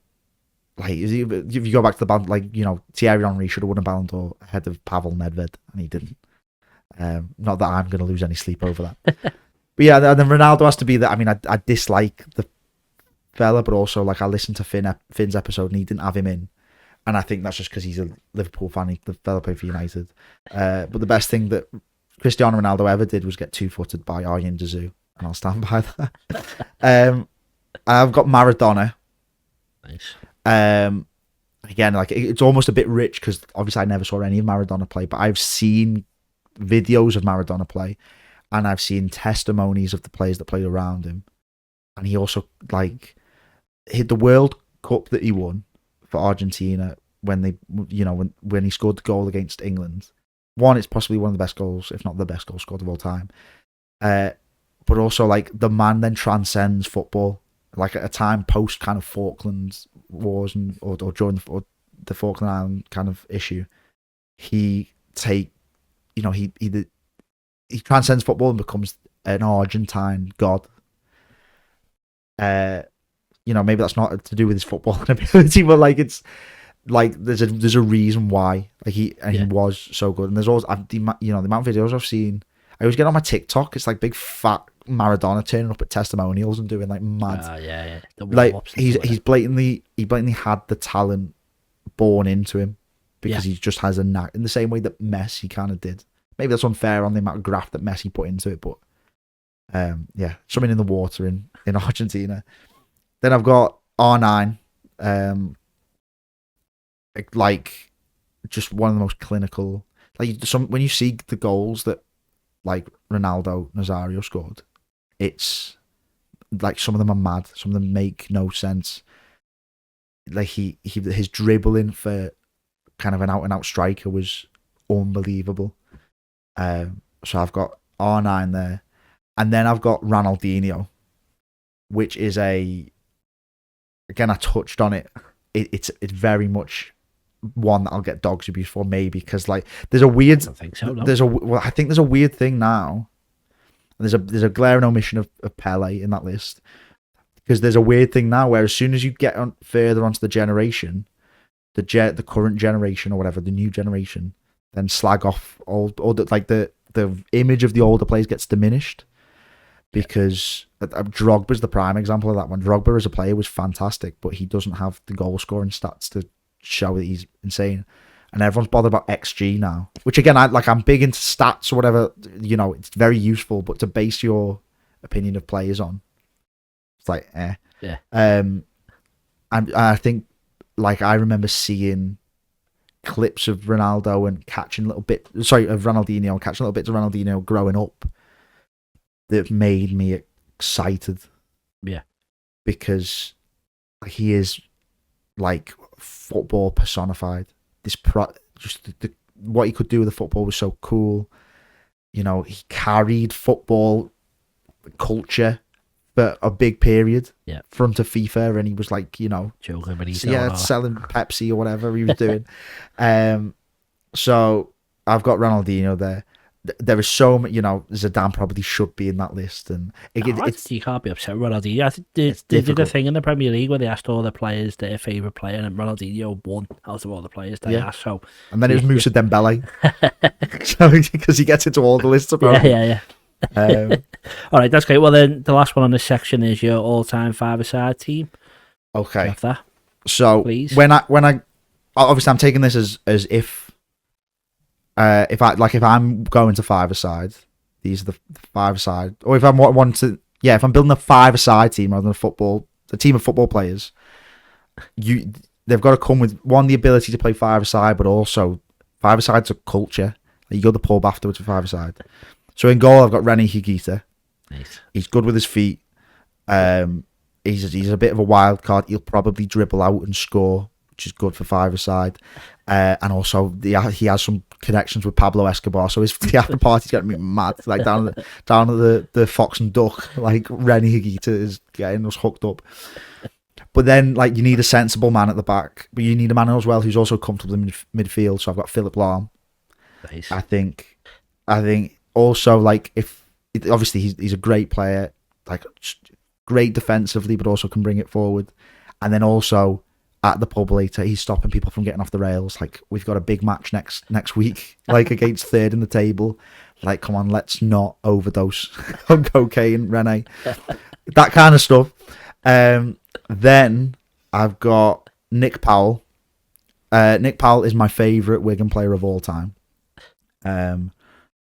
like if you go back to the Ballon, like, you know, Thierry Henry should have won a Ballon d'Or ahead of Pavel Nedved, and he didn't. Not that I'm going to lose any sleep over that. But yeah, and then Ronaldo has to be that. I mean, I dislike the fella, but also, like, I listened to Finn's episode and he didn't have him in, and I think that's just because he's a Liverpool fan. The fella played for United, but the best thing that Cristiano Ronaldo ever did was get 2-footed by Arjen Dazou, and I'll stand by that. I've got Maradona. Nice. Again, like, it's almost a bit rich because obviously I never saw any of Maradona play, but I've seen videos of Maradona play, and I've seen testimonies of the players that played around him, and he also, like, hit the World Cup that he won for Argentina when they, you know, when he scored the goal against England. One, it's possibly one of the best goals, if not the best goal scored of all time. But also, like, the man then transcends football. Like, at a time post kind of Falklands Wars or during the Falkland Island kind of issue, he transcends football and becomes an Argentine god. You know, maybe that's not to do with his footballing ability, but like, it's like there's a reason why, like, he was so good. And there's always, the amount of videos I've seen. I always get on my TikTok. It's like big fat Maradona turning up at testimonials and doing like mad. Yeah. Like, he blatantly had the talent born into him because he just has a knack in the same way that Messi kind of did. Maybe that's unfair on the amount of graft that Messi put into it, but something in the water in Argentina. Then I've got R9, like just one of the most clinical. Like when you see the goals that like Ronaldo Nazario scored, it's like some of them are mad, some of them make no sense. Like his dribbling for kind of an out and out striker was unbelievable. So I've got R9 there, and then I've got Ronaldinho, which is again I touched on it. It's very much one that I'll get dogs abuse for, maybe because like there's a weird. I don't think so. No. I think there's a weird thing now. There's a glaring omission of Pele in that list, because there's a weird thing now where as soon as you get further onto the generation, the current generation or whatever, the new generation, then slag off the image of the older players gets diminished, because Drogba's the prime example of that one. Drogba as a player was fantastic, but he doesn't have the goal scoring stats to show that he's insane. And everyone's bothered about XG now, which again, I'm big into stats or whatever, it's very useful, but to base your opinion of players on, it's like, Yeah. And I think, like, I remember seeing clips of Ronaldinho and catching little bits of Ronaldinho growing up that made me excited. Yeah. Because he is like football personified. What he could do with the football was so cool. He carried football culture for a big period. Yeah. Front of FIFA, and he was like, selling Pepsi or whatever he was doing. So I've got Ronaldinho there. There is so much, Zidane probably should be in that list, and you can't be upset with Ronaldinho. I think they did a thing in the Premier League where they asked all the players their favourite player, and Ronaldinho won out of all the players they asked. So, and then it was Moussa Dembele, so because he gets into all the lists. Yeah. All right, that's great. Well, then the last one on this section is your all-time five-a-side team. Okay, have that. So please, when I obviously I'm taking this as if I'm going to five-a-side, these are the five-a-side, or if I'm if I'm building a five-a-side team rather than a team of football players, they've got to come with one, the ability to play five-a-side, but also five-a-side's a culture. You go to the pub afterwards with five-a-side. So in goal, I've got René Higuita. Nice. He's good with his feet. He's a bit of a wild card. He'll probably dribble out and score, which is good for five-a-side. And also, he has some connections with Pablo Escobar, so the after party's getting me mad. Like down at the Fox and Duck, like René Higuita is getting us hooked up. But then, like, you need a sensible man at the back, but you need a man as well who's also comfortable in midfield. So I've got Philipp Lahm. Nice. I think also, like, obviously he's a great player, like great defensively, but also can bring it forward. And then also at the pub later, he's stopping people from getting off the rails. Like, we've got a big match next week, like against third in the table. Like, come on, let's not overdose on cocaine, René. That kind of stuff. Then I've got Nick Powell. Nick Powell is my favourite Wigan player of all time.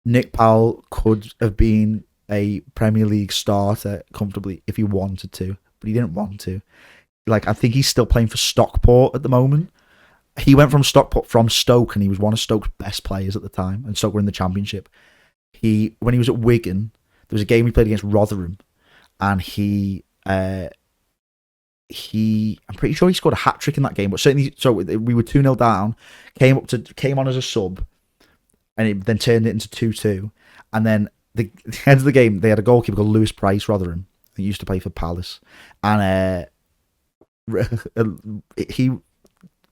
Nick Powell could have been a Premier League starter comfortably if he wanted to, but he didn't want to. Like, I think he's still playing for Stockport at the moment. He went from Stoke, and he was one of Stoke's best players at the time, and Stoke were in the Championship. When he was at Wigan, there was a game he played against Rotherham, and I'm pretty sure he scored a hat-trick in that game, but certainly, so we were 2-0 down, came on as a sub, and it then turned it into 2-2, and then the end of the game, they had a goalkeeper called Lewis Price, Rotherham, who used to play for Palace, and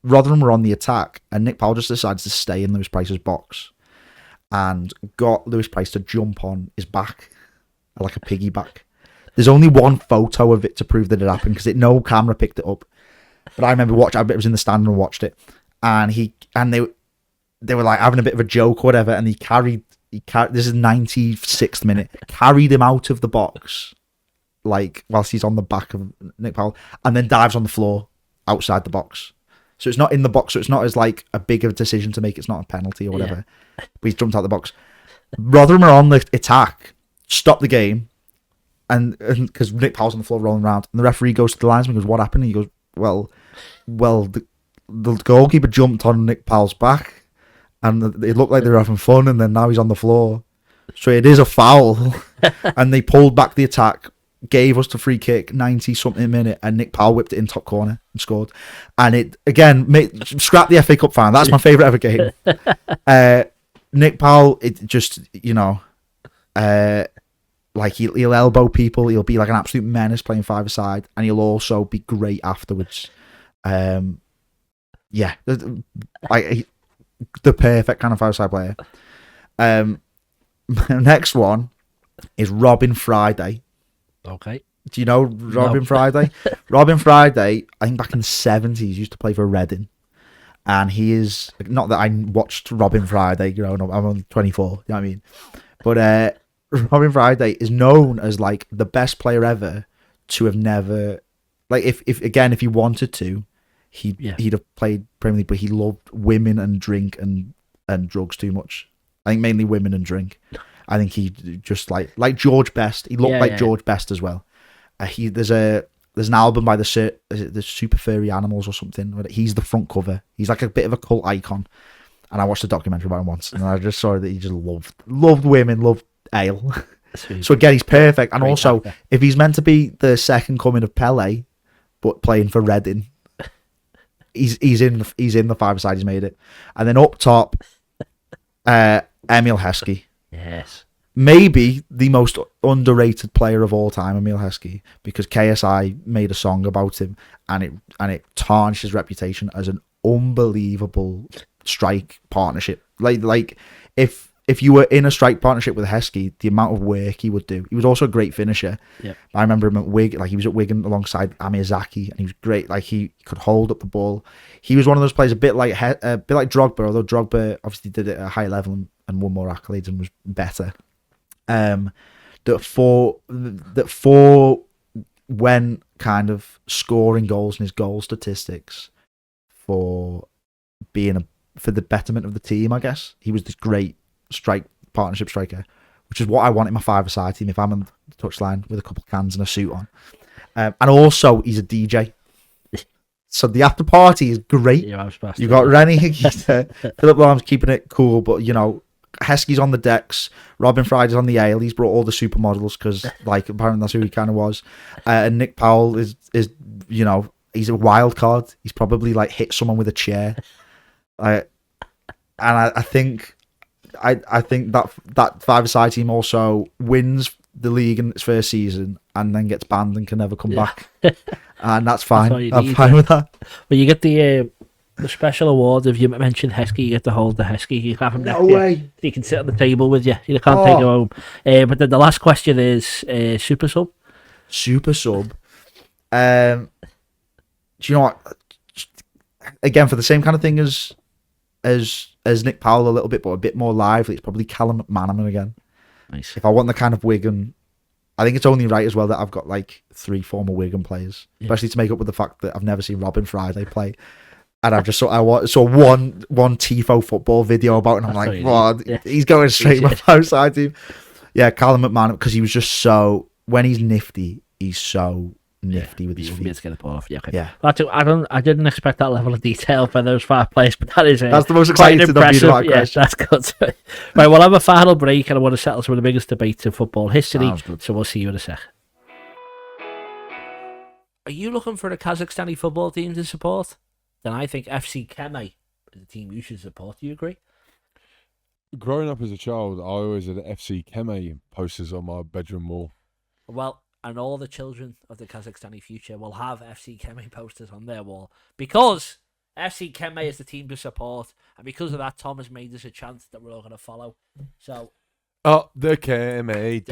Rotherham were on the attack, and Nick Powell just decided to stay in Lewis Price's box and got Lewis Price to jump on his back like a piggyback. There's only one photo of it to prove that it happened, because no camera picked it up. But I remember I was in the stand and watched it, and they were like having a bit of a joke or whatever, and he carried this is 96th minute, carried him out of the box, like whilst he's on the back of Nick Powell, and then dives on the floor outside the box. So it's not in the box. So it's not as like a big of a decision to make. It's not a penalty or whatever. Yeah. But he's jumped out the box. Rotherham are on the attack. Stop the game. And because Nick Powell's on the floor rolling around. And the referee goes to the linesman and goes, what happened? And he goes, well, the goalkeeper jumped on Nick Powell's back. And it looked like they were having fun. And then now he's on the floor. So it is a foul. And they pulled back the attack. Gave us the free kick, 90-something minute, and Nick Powell whipped it in top corner and scored. And it, again, scrap the FA Cup final. That's my favourite ever game. Nick Powell, it just, like he'll elbow people. He'll be like an absolute menace playing five-a-side, and he'll also be great afterwards. The perfect kind of five-a-side player. Next one is Robin Friday. Okay. Do you know Robin Friday? Robin Friday, I think back in the 70s, used to play for Reading. And he is, not that I watched Robin Friday, I'm only 24, you know what I mean? But Robin Friday is known as like the best player ever to have never, like if he wanted to, he'd have played Premier League, but he loved women and drink and drugs too much. I think mainly women and drink. I think he just like George Best. He looked like George Best as well. There's an album by the Super Furry Animals or something. He's the front cover. He's like a bit of a cult icon. And I watched a documentary about him once, and I just saw that he just loved women, loved ale. So again, he's perfect. And also, if he's meant to be the second coming of Pele, but playing for Reading, he's in the five-a-side. He's made it. And then up top, Emil Heskey. Yes. Maybe the most underrated player of all time, Emil Heskey, because KSI made a song about him, and it tarnished his reputation as an unbelievable strike partnership. Like if you were in a strike partnership with Heskey, the amount of work he would do. He was also a great finisher. Yeah. I remember him at Wigan, like he was at Wigan alongside Amir Zaki, and he was great. Like he could hold up the ball. He was one of those players, a bit like Drogba, although Drogba obviously did it at a high level and won more accolades and was better. That for when kind of scoring goals in his goal statistics for the betterment of the team, I guess he was this great partnership striker, which is what I want in my five-a-side team if I'm on the touchline with a couple of cans and a suit on. And also he's a DJ. So the after party is great. You got Rennie Philip Lahm's keeping it cool, but Heskey's on the decks, Robin Friday's on the ale. He's brought all the supermodels because, like, apparently that's who he kind of was. And Nick Powell is he's a wild card. He's probably like hit someone with a chair. I think that five-a-side team also wins the league in its first season and then gets banned and can never come back. And that's fine. I'm fine with that. Well, you get the special award. If you mentioned Heskey, you get to hold the Heskey. You have him no way. You can sit on the table with you. You can't take him home. But then the last question is super sub. Super sub. Do you know what? Again, for the same kind of thing as Nick Powell a little bit, but a bit more lively, it's probably Callum McManaman again. Nice. If I want the kind of Wigan, I think it's only right as well that I've got like 3 former Wigan players, especially to make up with the fact that I've never seen Robin Friday play. And I've just saw one Tifo football video about it, and I'm like, wow, he's going straight my five-side team. Yeah, Callum McManaman, because he was just so, when he's nifty, he's so nifty with his feet. To get the ball off. Yeah, okay. Yeah. I didn't expect that level of detail for those 5 players, but that's the most exciting thing impressive. Yes, that's good. Right, we'll have a final break, and I want to settle some of the biggest debates in football history. So we'll see you in a sec. Are you looking for a Kazakhstani football team to support? Then I think FC Kemay is the team you should support. Do you agree? Growing up as a child, I always had FC Kemay posters on my bedroom wall. Well, and all the children of the Kazakhstani future will have FC Kemay posters on their wall because FC Kemay is the team to support, and because of that, Tom has made us a chant that we're all going to follow. So, up the Kemay,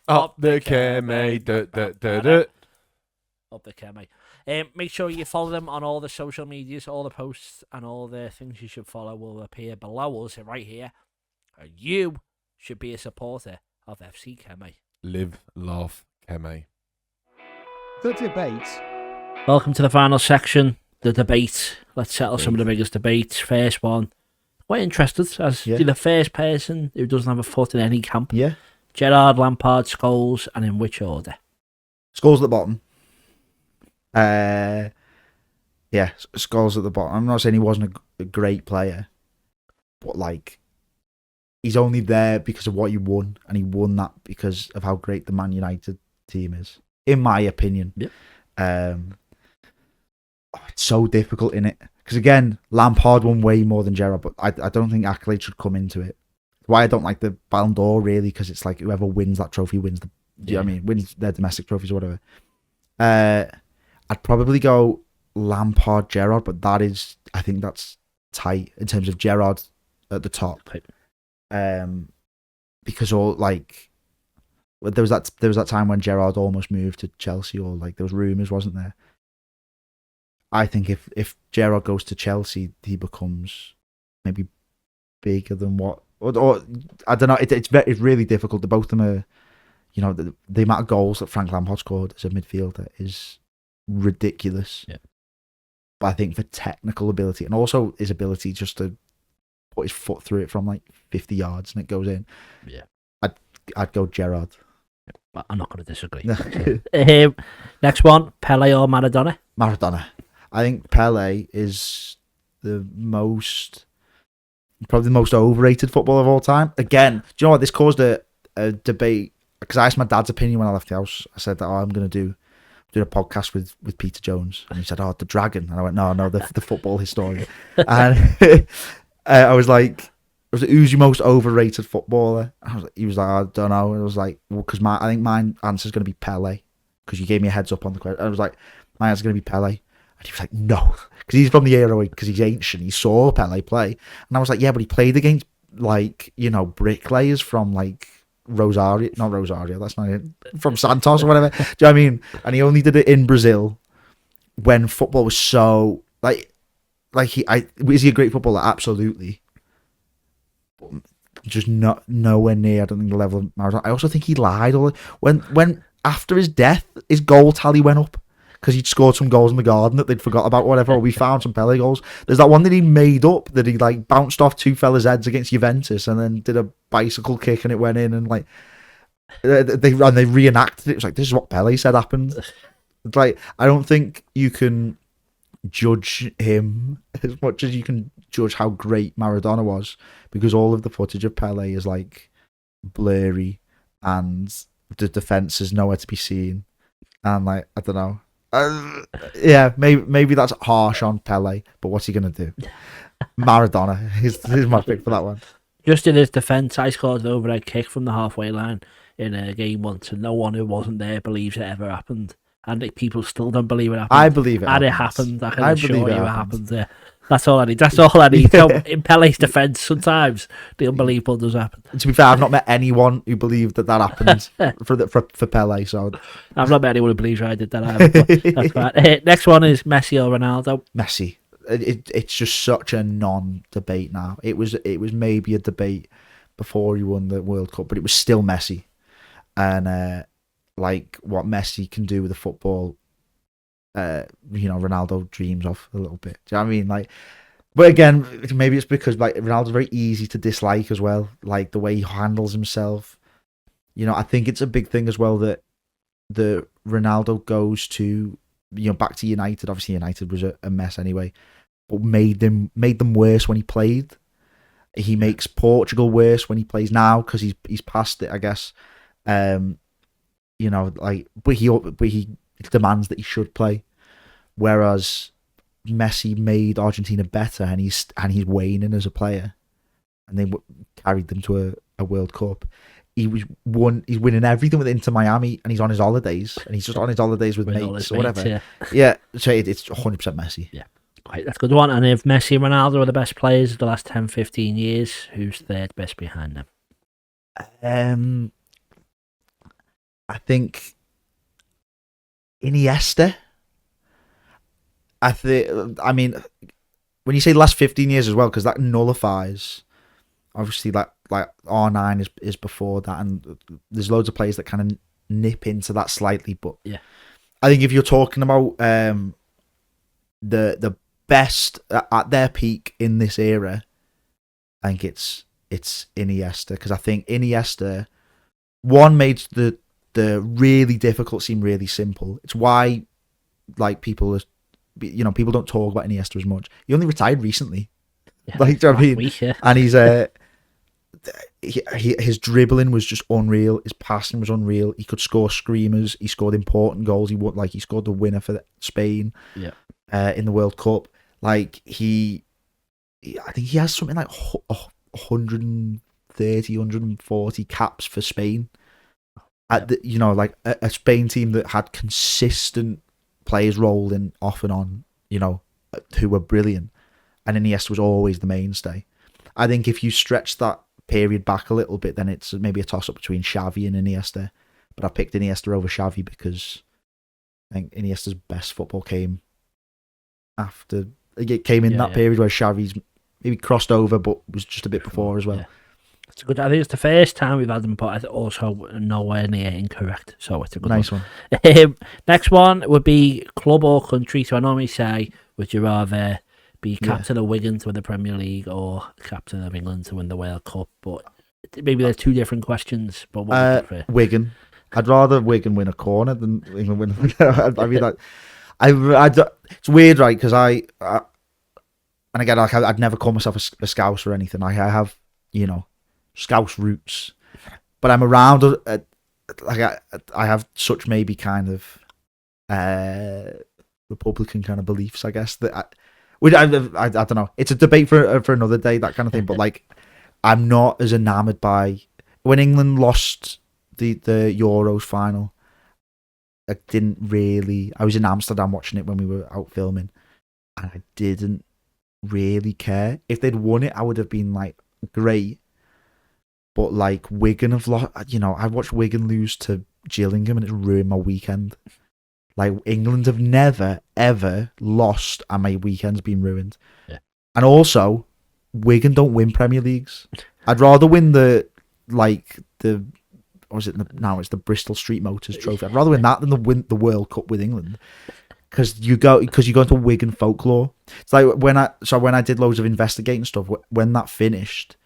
up the Kemay, up the Kemay. Make sure you follow them on all the social medias. All the posts and all the things you should follow will appear below us right here. And you should be a supporter of FC Kemay. Live, laugh, Kemay. The debate. Welcome to the final section. the debate. Let's settle some of the biggest debates. First one. Quite interested as you're the first person who doesn't have a foot in any camp. Yeah. Gerrard, Lampard, Scholes, and in which order? Scholes at the bottom. Yeah, Scholes at the bottom. I'm not saying he wasn't a great player, but like, he's only there because of what he won, and he won that because of how great the Man United team is, in my opinion. Yep. It's so difficult in it because again, Lampard won way more than Gerrard, but I don't think accolades should come into it. Why I don't like the Ballon d'Or really, because it's like whoever wins that trophy wins the. Do you know what I mean? Wins their domestic trophies or whatever. I'd probably go Lampard, Gerrard, but I think that's tight in terms of Gerrard at the top. Because there was that time when Gerrard almost moved to Chelsea, or like there was rumours, wasn't there? I think if Gerrard goes to Chelsea, he becomes maybe bigger than what, or I don't know. It's really difficult. The both of them are, the amount of goals that Frank Lampard scored as a midfielder is ridiculous. Yeah. But I think for technical ability and also his ability just to put his foot through it from like 50 yards and it goes in. Yeah. I'd go Gerrard. But I'm not going to disagree. Next one, Pele or Maradona? Maradona. I think Pele is probably the most overrated footballer of all time. Again, do you know what? This caused a debate because I asked my dad's opinion when I left the house. I said that I'm going to do a podcast with Peter Jones, and he said, the Dragon, and I went, no, the football historian. And I was like, who's your most overrated footballer? He was like, I don't know. And I was like, well, because I think my answer's going to be Pele, because you gave me a heads up on the question. I was like, my answer's going to be Pele. And he was like, no, because he's from the era, because he's ancient. He saw Pele play. And I was like, yeah, but he played against, bricklayers from, not Rosario, that's not it, from Santos or whatever. Do you know what I mean? And he only did it in Brazil when football was so, is he a great footballer? Absolutely. But just nowhere near, I don't think, the level of Maradona. I also think he lied. When after his death, his goal tally went up because he'd scored some goals in the garden that they'd forgot about, whatever, or we found some Pele goals. There's that one that he made up that he bounced off two fellas' heads against Juventus and then did a bicycle kick and it went in, and they reenacted it. It was like, this is what Pele said happened. It's like, I don't think you can judge him as much as you can judge how great Maradona was, because all of the footage of Pele is blurry and the defense is nowhere to be seen, and I don't know. Yeah, maybe that's harsh on Pele, but what's he gonna do? Maradona is my pick for that one. Just in his defence, I scored an overhead kick from the halfway line in a game once, and no one who wasn't there believes it ever happened. And people still don't believe it happened. I believe it. And it happened. I can assure you it happened. Yeah. That's all I need. That's all I need. So in Pele's defence, sometimes the unbelievable does happen. To be fair, I've not met anyone who believed that happened for Pele. So I've not met anyone who believes I did that either. That's fine. Next one is Messi or Ronaldo. Messi. It's just such a non-debate now. It was maybe a debate before he won the World Cup, but it was still Messi. And what Messi can do with the football, Ronaldo dreams of a little bit. Do you know what I mean? But again, maybe it's because Ronaldo's very easy to dislike as well. The way he handles himself. I think it's a big thing as well that the Ronaldo goes to back to United. Obviously, United was a mess anyway, but made them worse when he played. He makes Portugal worse when he plays now because he's past it, I guess. But he demands that he should play, whereas Messi made Argentina better, and he's waning as a player, and they carried them to a World Cup. He's winning everything with Inter Miami, and he's on his holidays, and he's just on his holidays with mates or whatever. Yeah, so it's 100% Messi. Yeah, right, that's a good one. And if Messi and Ronaldo are the best players of the last 10-15 years, who's third best behind them? I think Iniesta. I mean, when you say the last 15 years as well, because that nullifies, obviously, R9 is before that, and there's loads of players that kind of nip into that slightly. But yeah, I think if you're talking about the best at their peak in this era, I think it's Iniesta, because I think Iniesta, one, made the really difficult seem really simple. It's why like people don't talk about Iniesta as much. He only retired recently. Yeah, like, do you know what I mean? Week, yeah. And he's his dribbling was just unreal. His passing was unreal. He could score screamers. He scored important goals. He scored the winner for Spain. Yeah. In the World Cup. Like I think he has something like 130, 140 caps for Spain. At the, a Spain team that had consistent players rolling off and on, who were brilliant. And Iniesta was always the mainstay. I think if you stretch that period back a little bit, then it's maybe a toss-up between Xavi and Iniesta. But I picked Iniesta over Xavi because I think Iniesta's best football came after. It came in that period where Xavi's maybe crossed over, but was just a bit before as well. Yeah. It's a good. I think it's the first time we've had him, but also nowhere near incorrect. So it's a good nice one. Next one would be club or country. So I normally say, would you rather be captain of Wigan to win the Premier League or captain of England to win the World Cup? But maybe they're two different questions. But what would you prefer? Wigan. I'd rather Wigan win a corner than England win. I mean, it's weird, right? Because and again, I'd never call myself a Scouse or anything. I have, Scouse roots, but I'm around. I have such maybe kind of Republican kind of beliefs, I guess. I don't know. It's a debate for another day, that kind of thing. But like, I'm not as enamored by when England lost the Euros final. I didn't really. I was in Amsterdam watching it when we were out filming, and I didn't really care. If they'd won it, I would have been like, great. But like, Wigan have lost. I watched Wigan lose to Gillingham, and it's ruined my weekend. Like, England have never ever lost, and my weekend's been ruined. Yeah. And also, Wigan don't win Premier Leagues. I'd rather win the it's the Bristol Street Motors Trophy. I'd rather win that than win the World Cup with England. Because you go into Wigan folklore. It's like when I did loads of investigating stuff, when that finished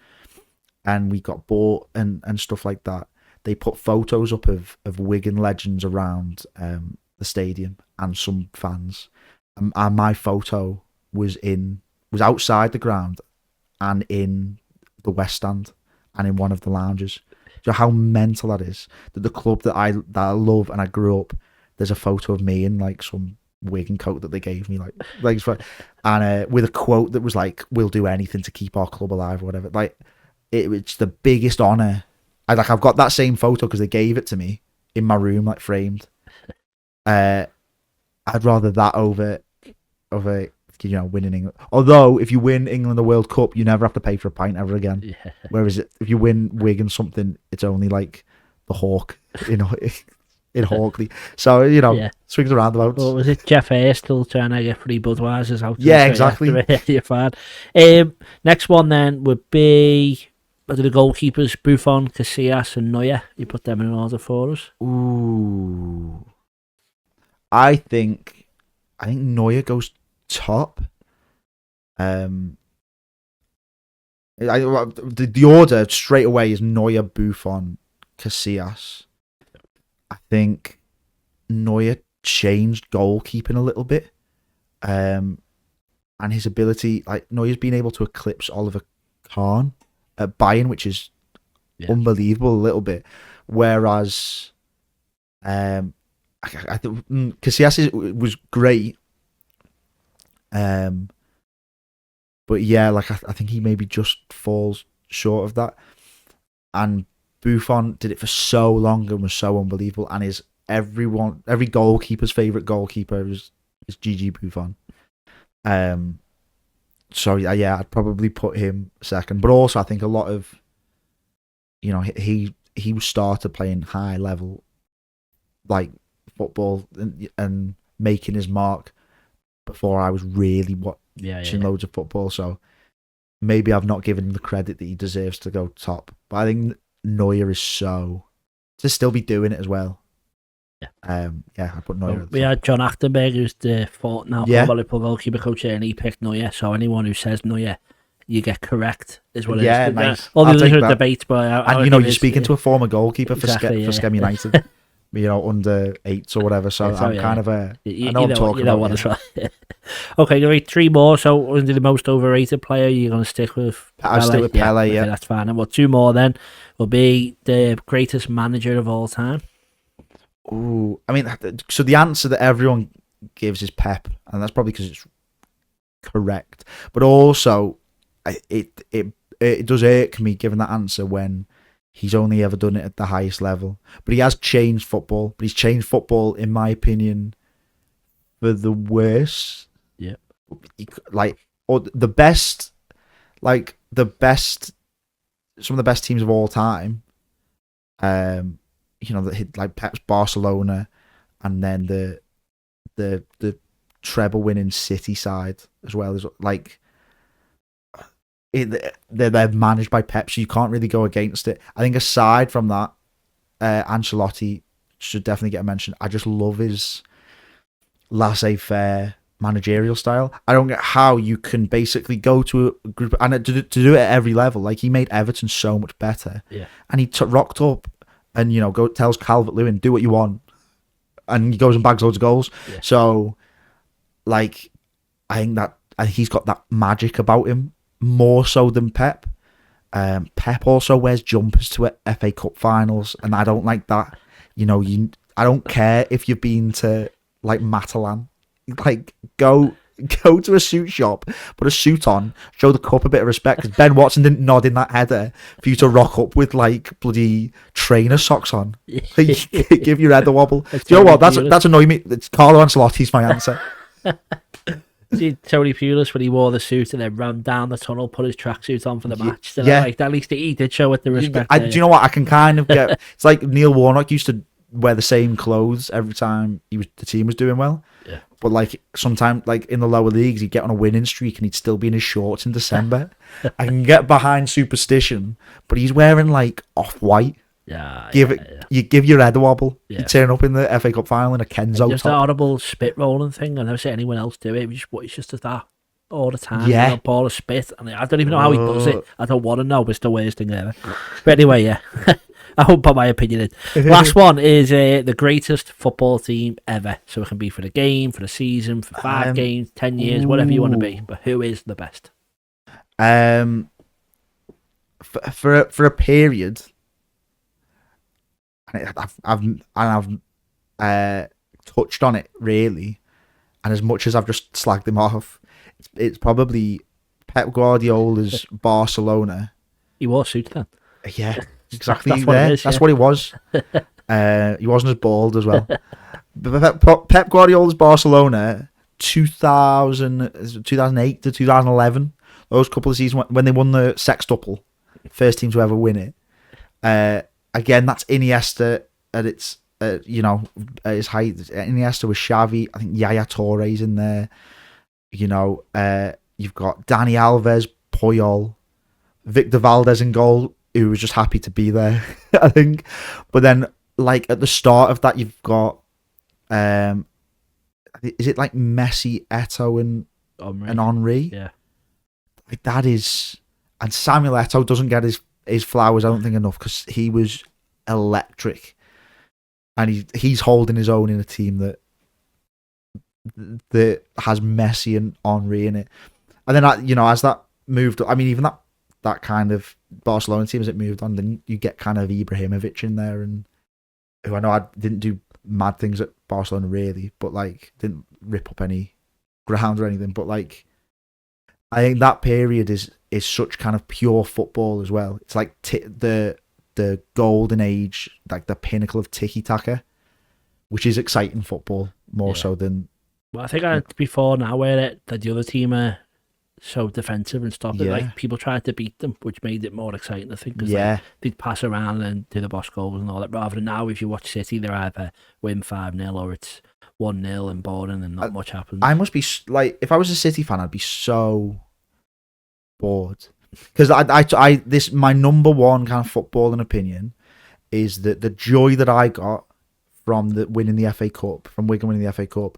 and we got bought and stuff like that, they put photos up of Wigan legends around the stadium and some fans, and my photo was outside the ground and in the West Stand and in one of the lounges. So how mental that is, that the club that I love and I grew up, there's a photo of me in like some Wigan coat that they gave me, and with a quote that was like, "We'll do anything to keep our club alive," or whatever. Like, it's the biggest honour. I've got that same photo because they gave it to me in my room, like framed. I'd rather that over winning England. Although if you win England the World Cup, you never have to pay for a pint ever again. Yeah. Whereas if you win Wigan something, it's only like the Hawk, in Hawkley. So, swings around about. Well, was it Jeff Ayre still trying to get free Budweisers out? Yeah, exactly. You're fine. Next one then would be the goalkeepers, Buffon, Casillas and Neuer. You put them in order for us. Ooh. I think Neuer goes top. The order straight away is Neuer, Buffon, Casillas. I think Neuer changed goalkeeping a little bit, and his ability, like Neuer's been able to eclipse Oliver Kahn at Bayern, which is unbelievable a little bit. Whereas, I think Casillas was great, but yeah, like I think he maybe just falls short of that, and Buffon did it for so long and was so unbelievable, and is every goalkeeper's favourite goalkeeper is Gigi Buffon. So yeah, I'd probably put him second. But also I think a lot of, he started playing high level like football and making his mark before I was really watching loads of football. So maybe I've not given him the credit that he deserves to go top. But I think Neuer is to still be doing it as well. I put Neuer. We had John Achterberg, who's the former Liverpool goalkeeper coach, and he picked Neuer. So anyone who says Neuer, you get correct, is what it is. Yeah, nice. All the others are debates, but you're speaking to a former goalkeeper for Schem United. Under 8s or whatever. So I'm kind of I know I'm talking about. That's right. Okay, great. 3 more. So, we're the most overrated player. You're going to stick with Pele? I'll stick with Pele, yeah. Okay, that's fine. And 2 more then will be the greatest manager of all time. Ooh, I mean, so the answer that everyone gives is Pep, and that's probably because it's correct. But also, it does irk me giving that answer when he's only ever done it at the highest level. But he has changed football. But he's changed football, in my opinion, for the worse. Yeah. Or the best, some of the best teams of all time. Like Pep's Barcelona, and then the treble winning City side as well, as they're managed by Pep, so you can't really go against it. I think aside from that, Ancelotti should definitely get a mention. I just love his laissez-faire managerial style. I don't get how you can basically go to a group and to do it at every level. Like, he made Everton so much better, and he rocked up and tells Calvert-Lewin, do what you want, and he goes and bags loads of goals. So I think that he's got that magic about him, more so than Pep. Pep also wears jumpers to FA Cup finals, and I don't like that. I don't care if you've been to Matalan. Go to a suit shop, put a suit on, show the cup a bit of respect, because Ben Watson didn't nod in that header for you to rock up with bloody trainer socks on. Give your head a wobble. Do you know what? That's annoying me. It's Carlo Ancelotti's my answer. See Tony Pulis when he wore the suit and then ran down the tunnel, put his tracksuit on for the match. So at least he did show it the respect. Do you know what? I can kind of get. It's like Neil Warnock used to wear the same clothes every time the team was doing well. Yeah. But sometimes in the lower leagues, he'd get on a winning streak and he'd still be in his shorts in December. I can get behind superstition, but he's wearing off-white. You give your head a wobble. You turn up in the FA Cup final in a Kenzo just top. Just a horrible spit rolling thing. I never see anyone else do it. It's just that all the time. Yeah. Ball of spit. And I don't even know how he does it. I don't want to know, but it's the worst thing ever. But anyway, yeah. I won't put my opinion in. Last one is the greatest football team ever. So it can be for the game, for the season, for 5 games, 10 years, whatever you want to be. But who is the best? For a period... I've touched on it really, and as much as I've just slagged him off, it's probably Pep Guardiola's Barcelona. He wore suits then. Yeah, exactly. That's what he was. He wasn't as bald as well. Pep Guardiola's Barcelona, 2008 to 2011. Those couple of seasons when they won the sextuple, first team to ever win it. Again, that's Iniesta at its, at his height. Iniesta was Xavi. I think Yaya Touré's in there. You've got Dani Alves, Puyol, Victor Valdez in goal, who was just happy to be there, I think. But then, at the start of that, you've got, is it Messi, Eto'o, and Henry? Yeah. That is, and Samuel Eto'o doesn't get his flowers, I don't think, enough, because he was electric, and he's holding his own in a team that has Messi and Henry in it. And then as that moved, I mean, even that kind of Barcelona team, as it moved on, then you get kind of Ibrahimovic in there, and who I know I didn't do mad things at Barcelona really, but didn't rip up any ground or anything, but I think that period is such kind of pure football as well. It's the golden age, the pinnacle of tiki-taka, which is exciting football more so than... Well, I think before now where the other team are so defensive and stuff, people tried to beat them, which made it more exciting, I think, because they'd pass around and do the boss goals and all that, rather than now, if you watch City, they're either win 5-0 or it's 1-0 and boring and not much happens. I must be, if I was a City fan, I'd be so bored. Because my number one kind of footballing opinion is that the joy that I got from winning the FA Cup, from Wigan winning the FA Cup,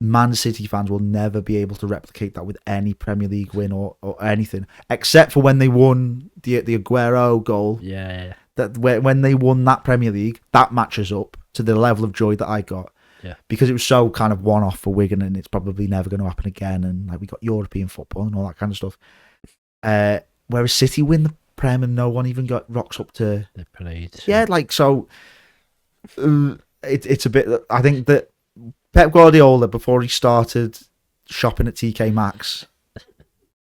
Man City fans will never be able to replicate that with any Premier League win or anything, except for when they won the Aguero goal. Yeah. That when they won that Premier League, that matches up to the level of joy that I got. Yeah. Because it was so kind of one-off for Wigan, and it's probably never going to happen again. And like we got European football and all that kind of stuff. Whereas City win the Prem and no one even rocks up to the parade. Yeah, like so. It's a bit. I think that Pep Guardiola, before he started shopping at TK Maxx,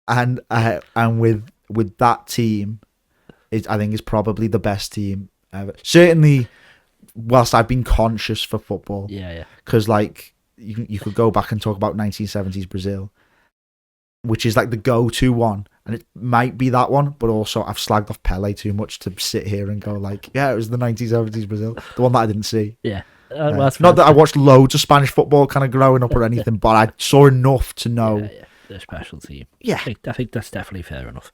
and with that team, I think is probably the best team ever. Certainly, whilst I've been conscious for football, because like you could go back and talk about 1970s Brazil, which is like the go-to one, and it might be that one, but also I've slagged off Pele too much to sit here and go like, yeah, it was the 1970s Brazil, the one that I didn't see. Yeah. Not that I watched loads of Spanish football kind of growing up or anything, but I saw enough to know. The special team. Yeah. I think that's definitely fair enough.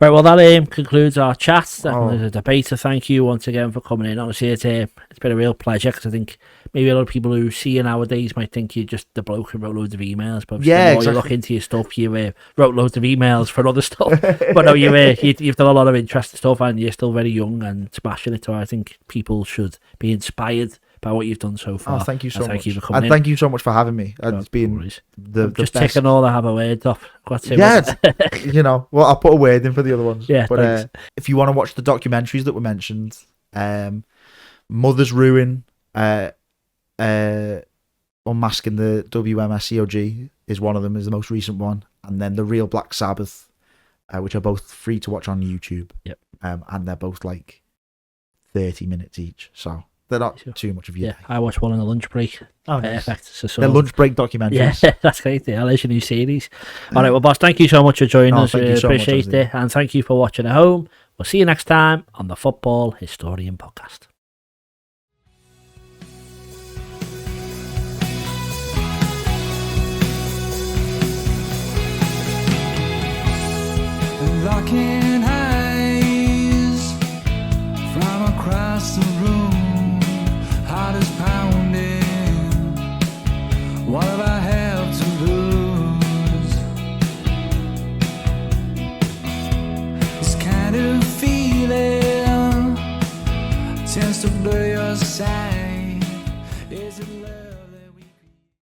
Right, well, that concludes our chat. Definitely the debate. So thank you once again for coming in. Honestly, it's been a real pleasure, because I think maybe a lot of people who see you nowadays might think you're just the bloke who wrote loads of emails, but the more you look into your stuff, you wrote loads of emails for other stuff. But no, you've done a lot of interesting stuff, and you're still very young and smashing it, so I think people should be inspired by what you've done so far. Thank you so much. Thank you for coming in. Thank you so much for having me. It's been I'm just best. ticking all the have a word off. Well, I'll put a word in for the other ones. Yeah, but if you want to watch the documentaries that were mentioned, Mother's Ruin, Unmasking the WMSCOG is one of them, is the most recent one, and then The Real Black Sabbath, which are both free to watch on YouTube. Yep. And they're both like 30 minutes each, so they're not too much of you. Yeah, I watched one on a lunch break. Oh, perfect. Nice. They're lunch break documentaries. Yeah, that's great. Yeah, there's your new series. All right, well, boss, thank you so much for joining us. We appreciate it, and thank you for watching at home. We'll see you next time on the Football Historian Podcast. Locking eyes from across the room, heart is pounding. What do I have to lose? This kind of feeling tends to blur your sight. Is it love?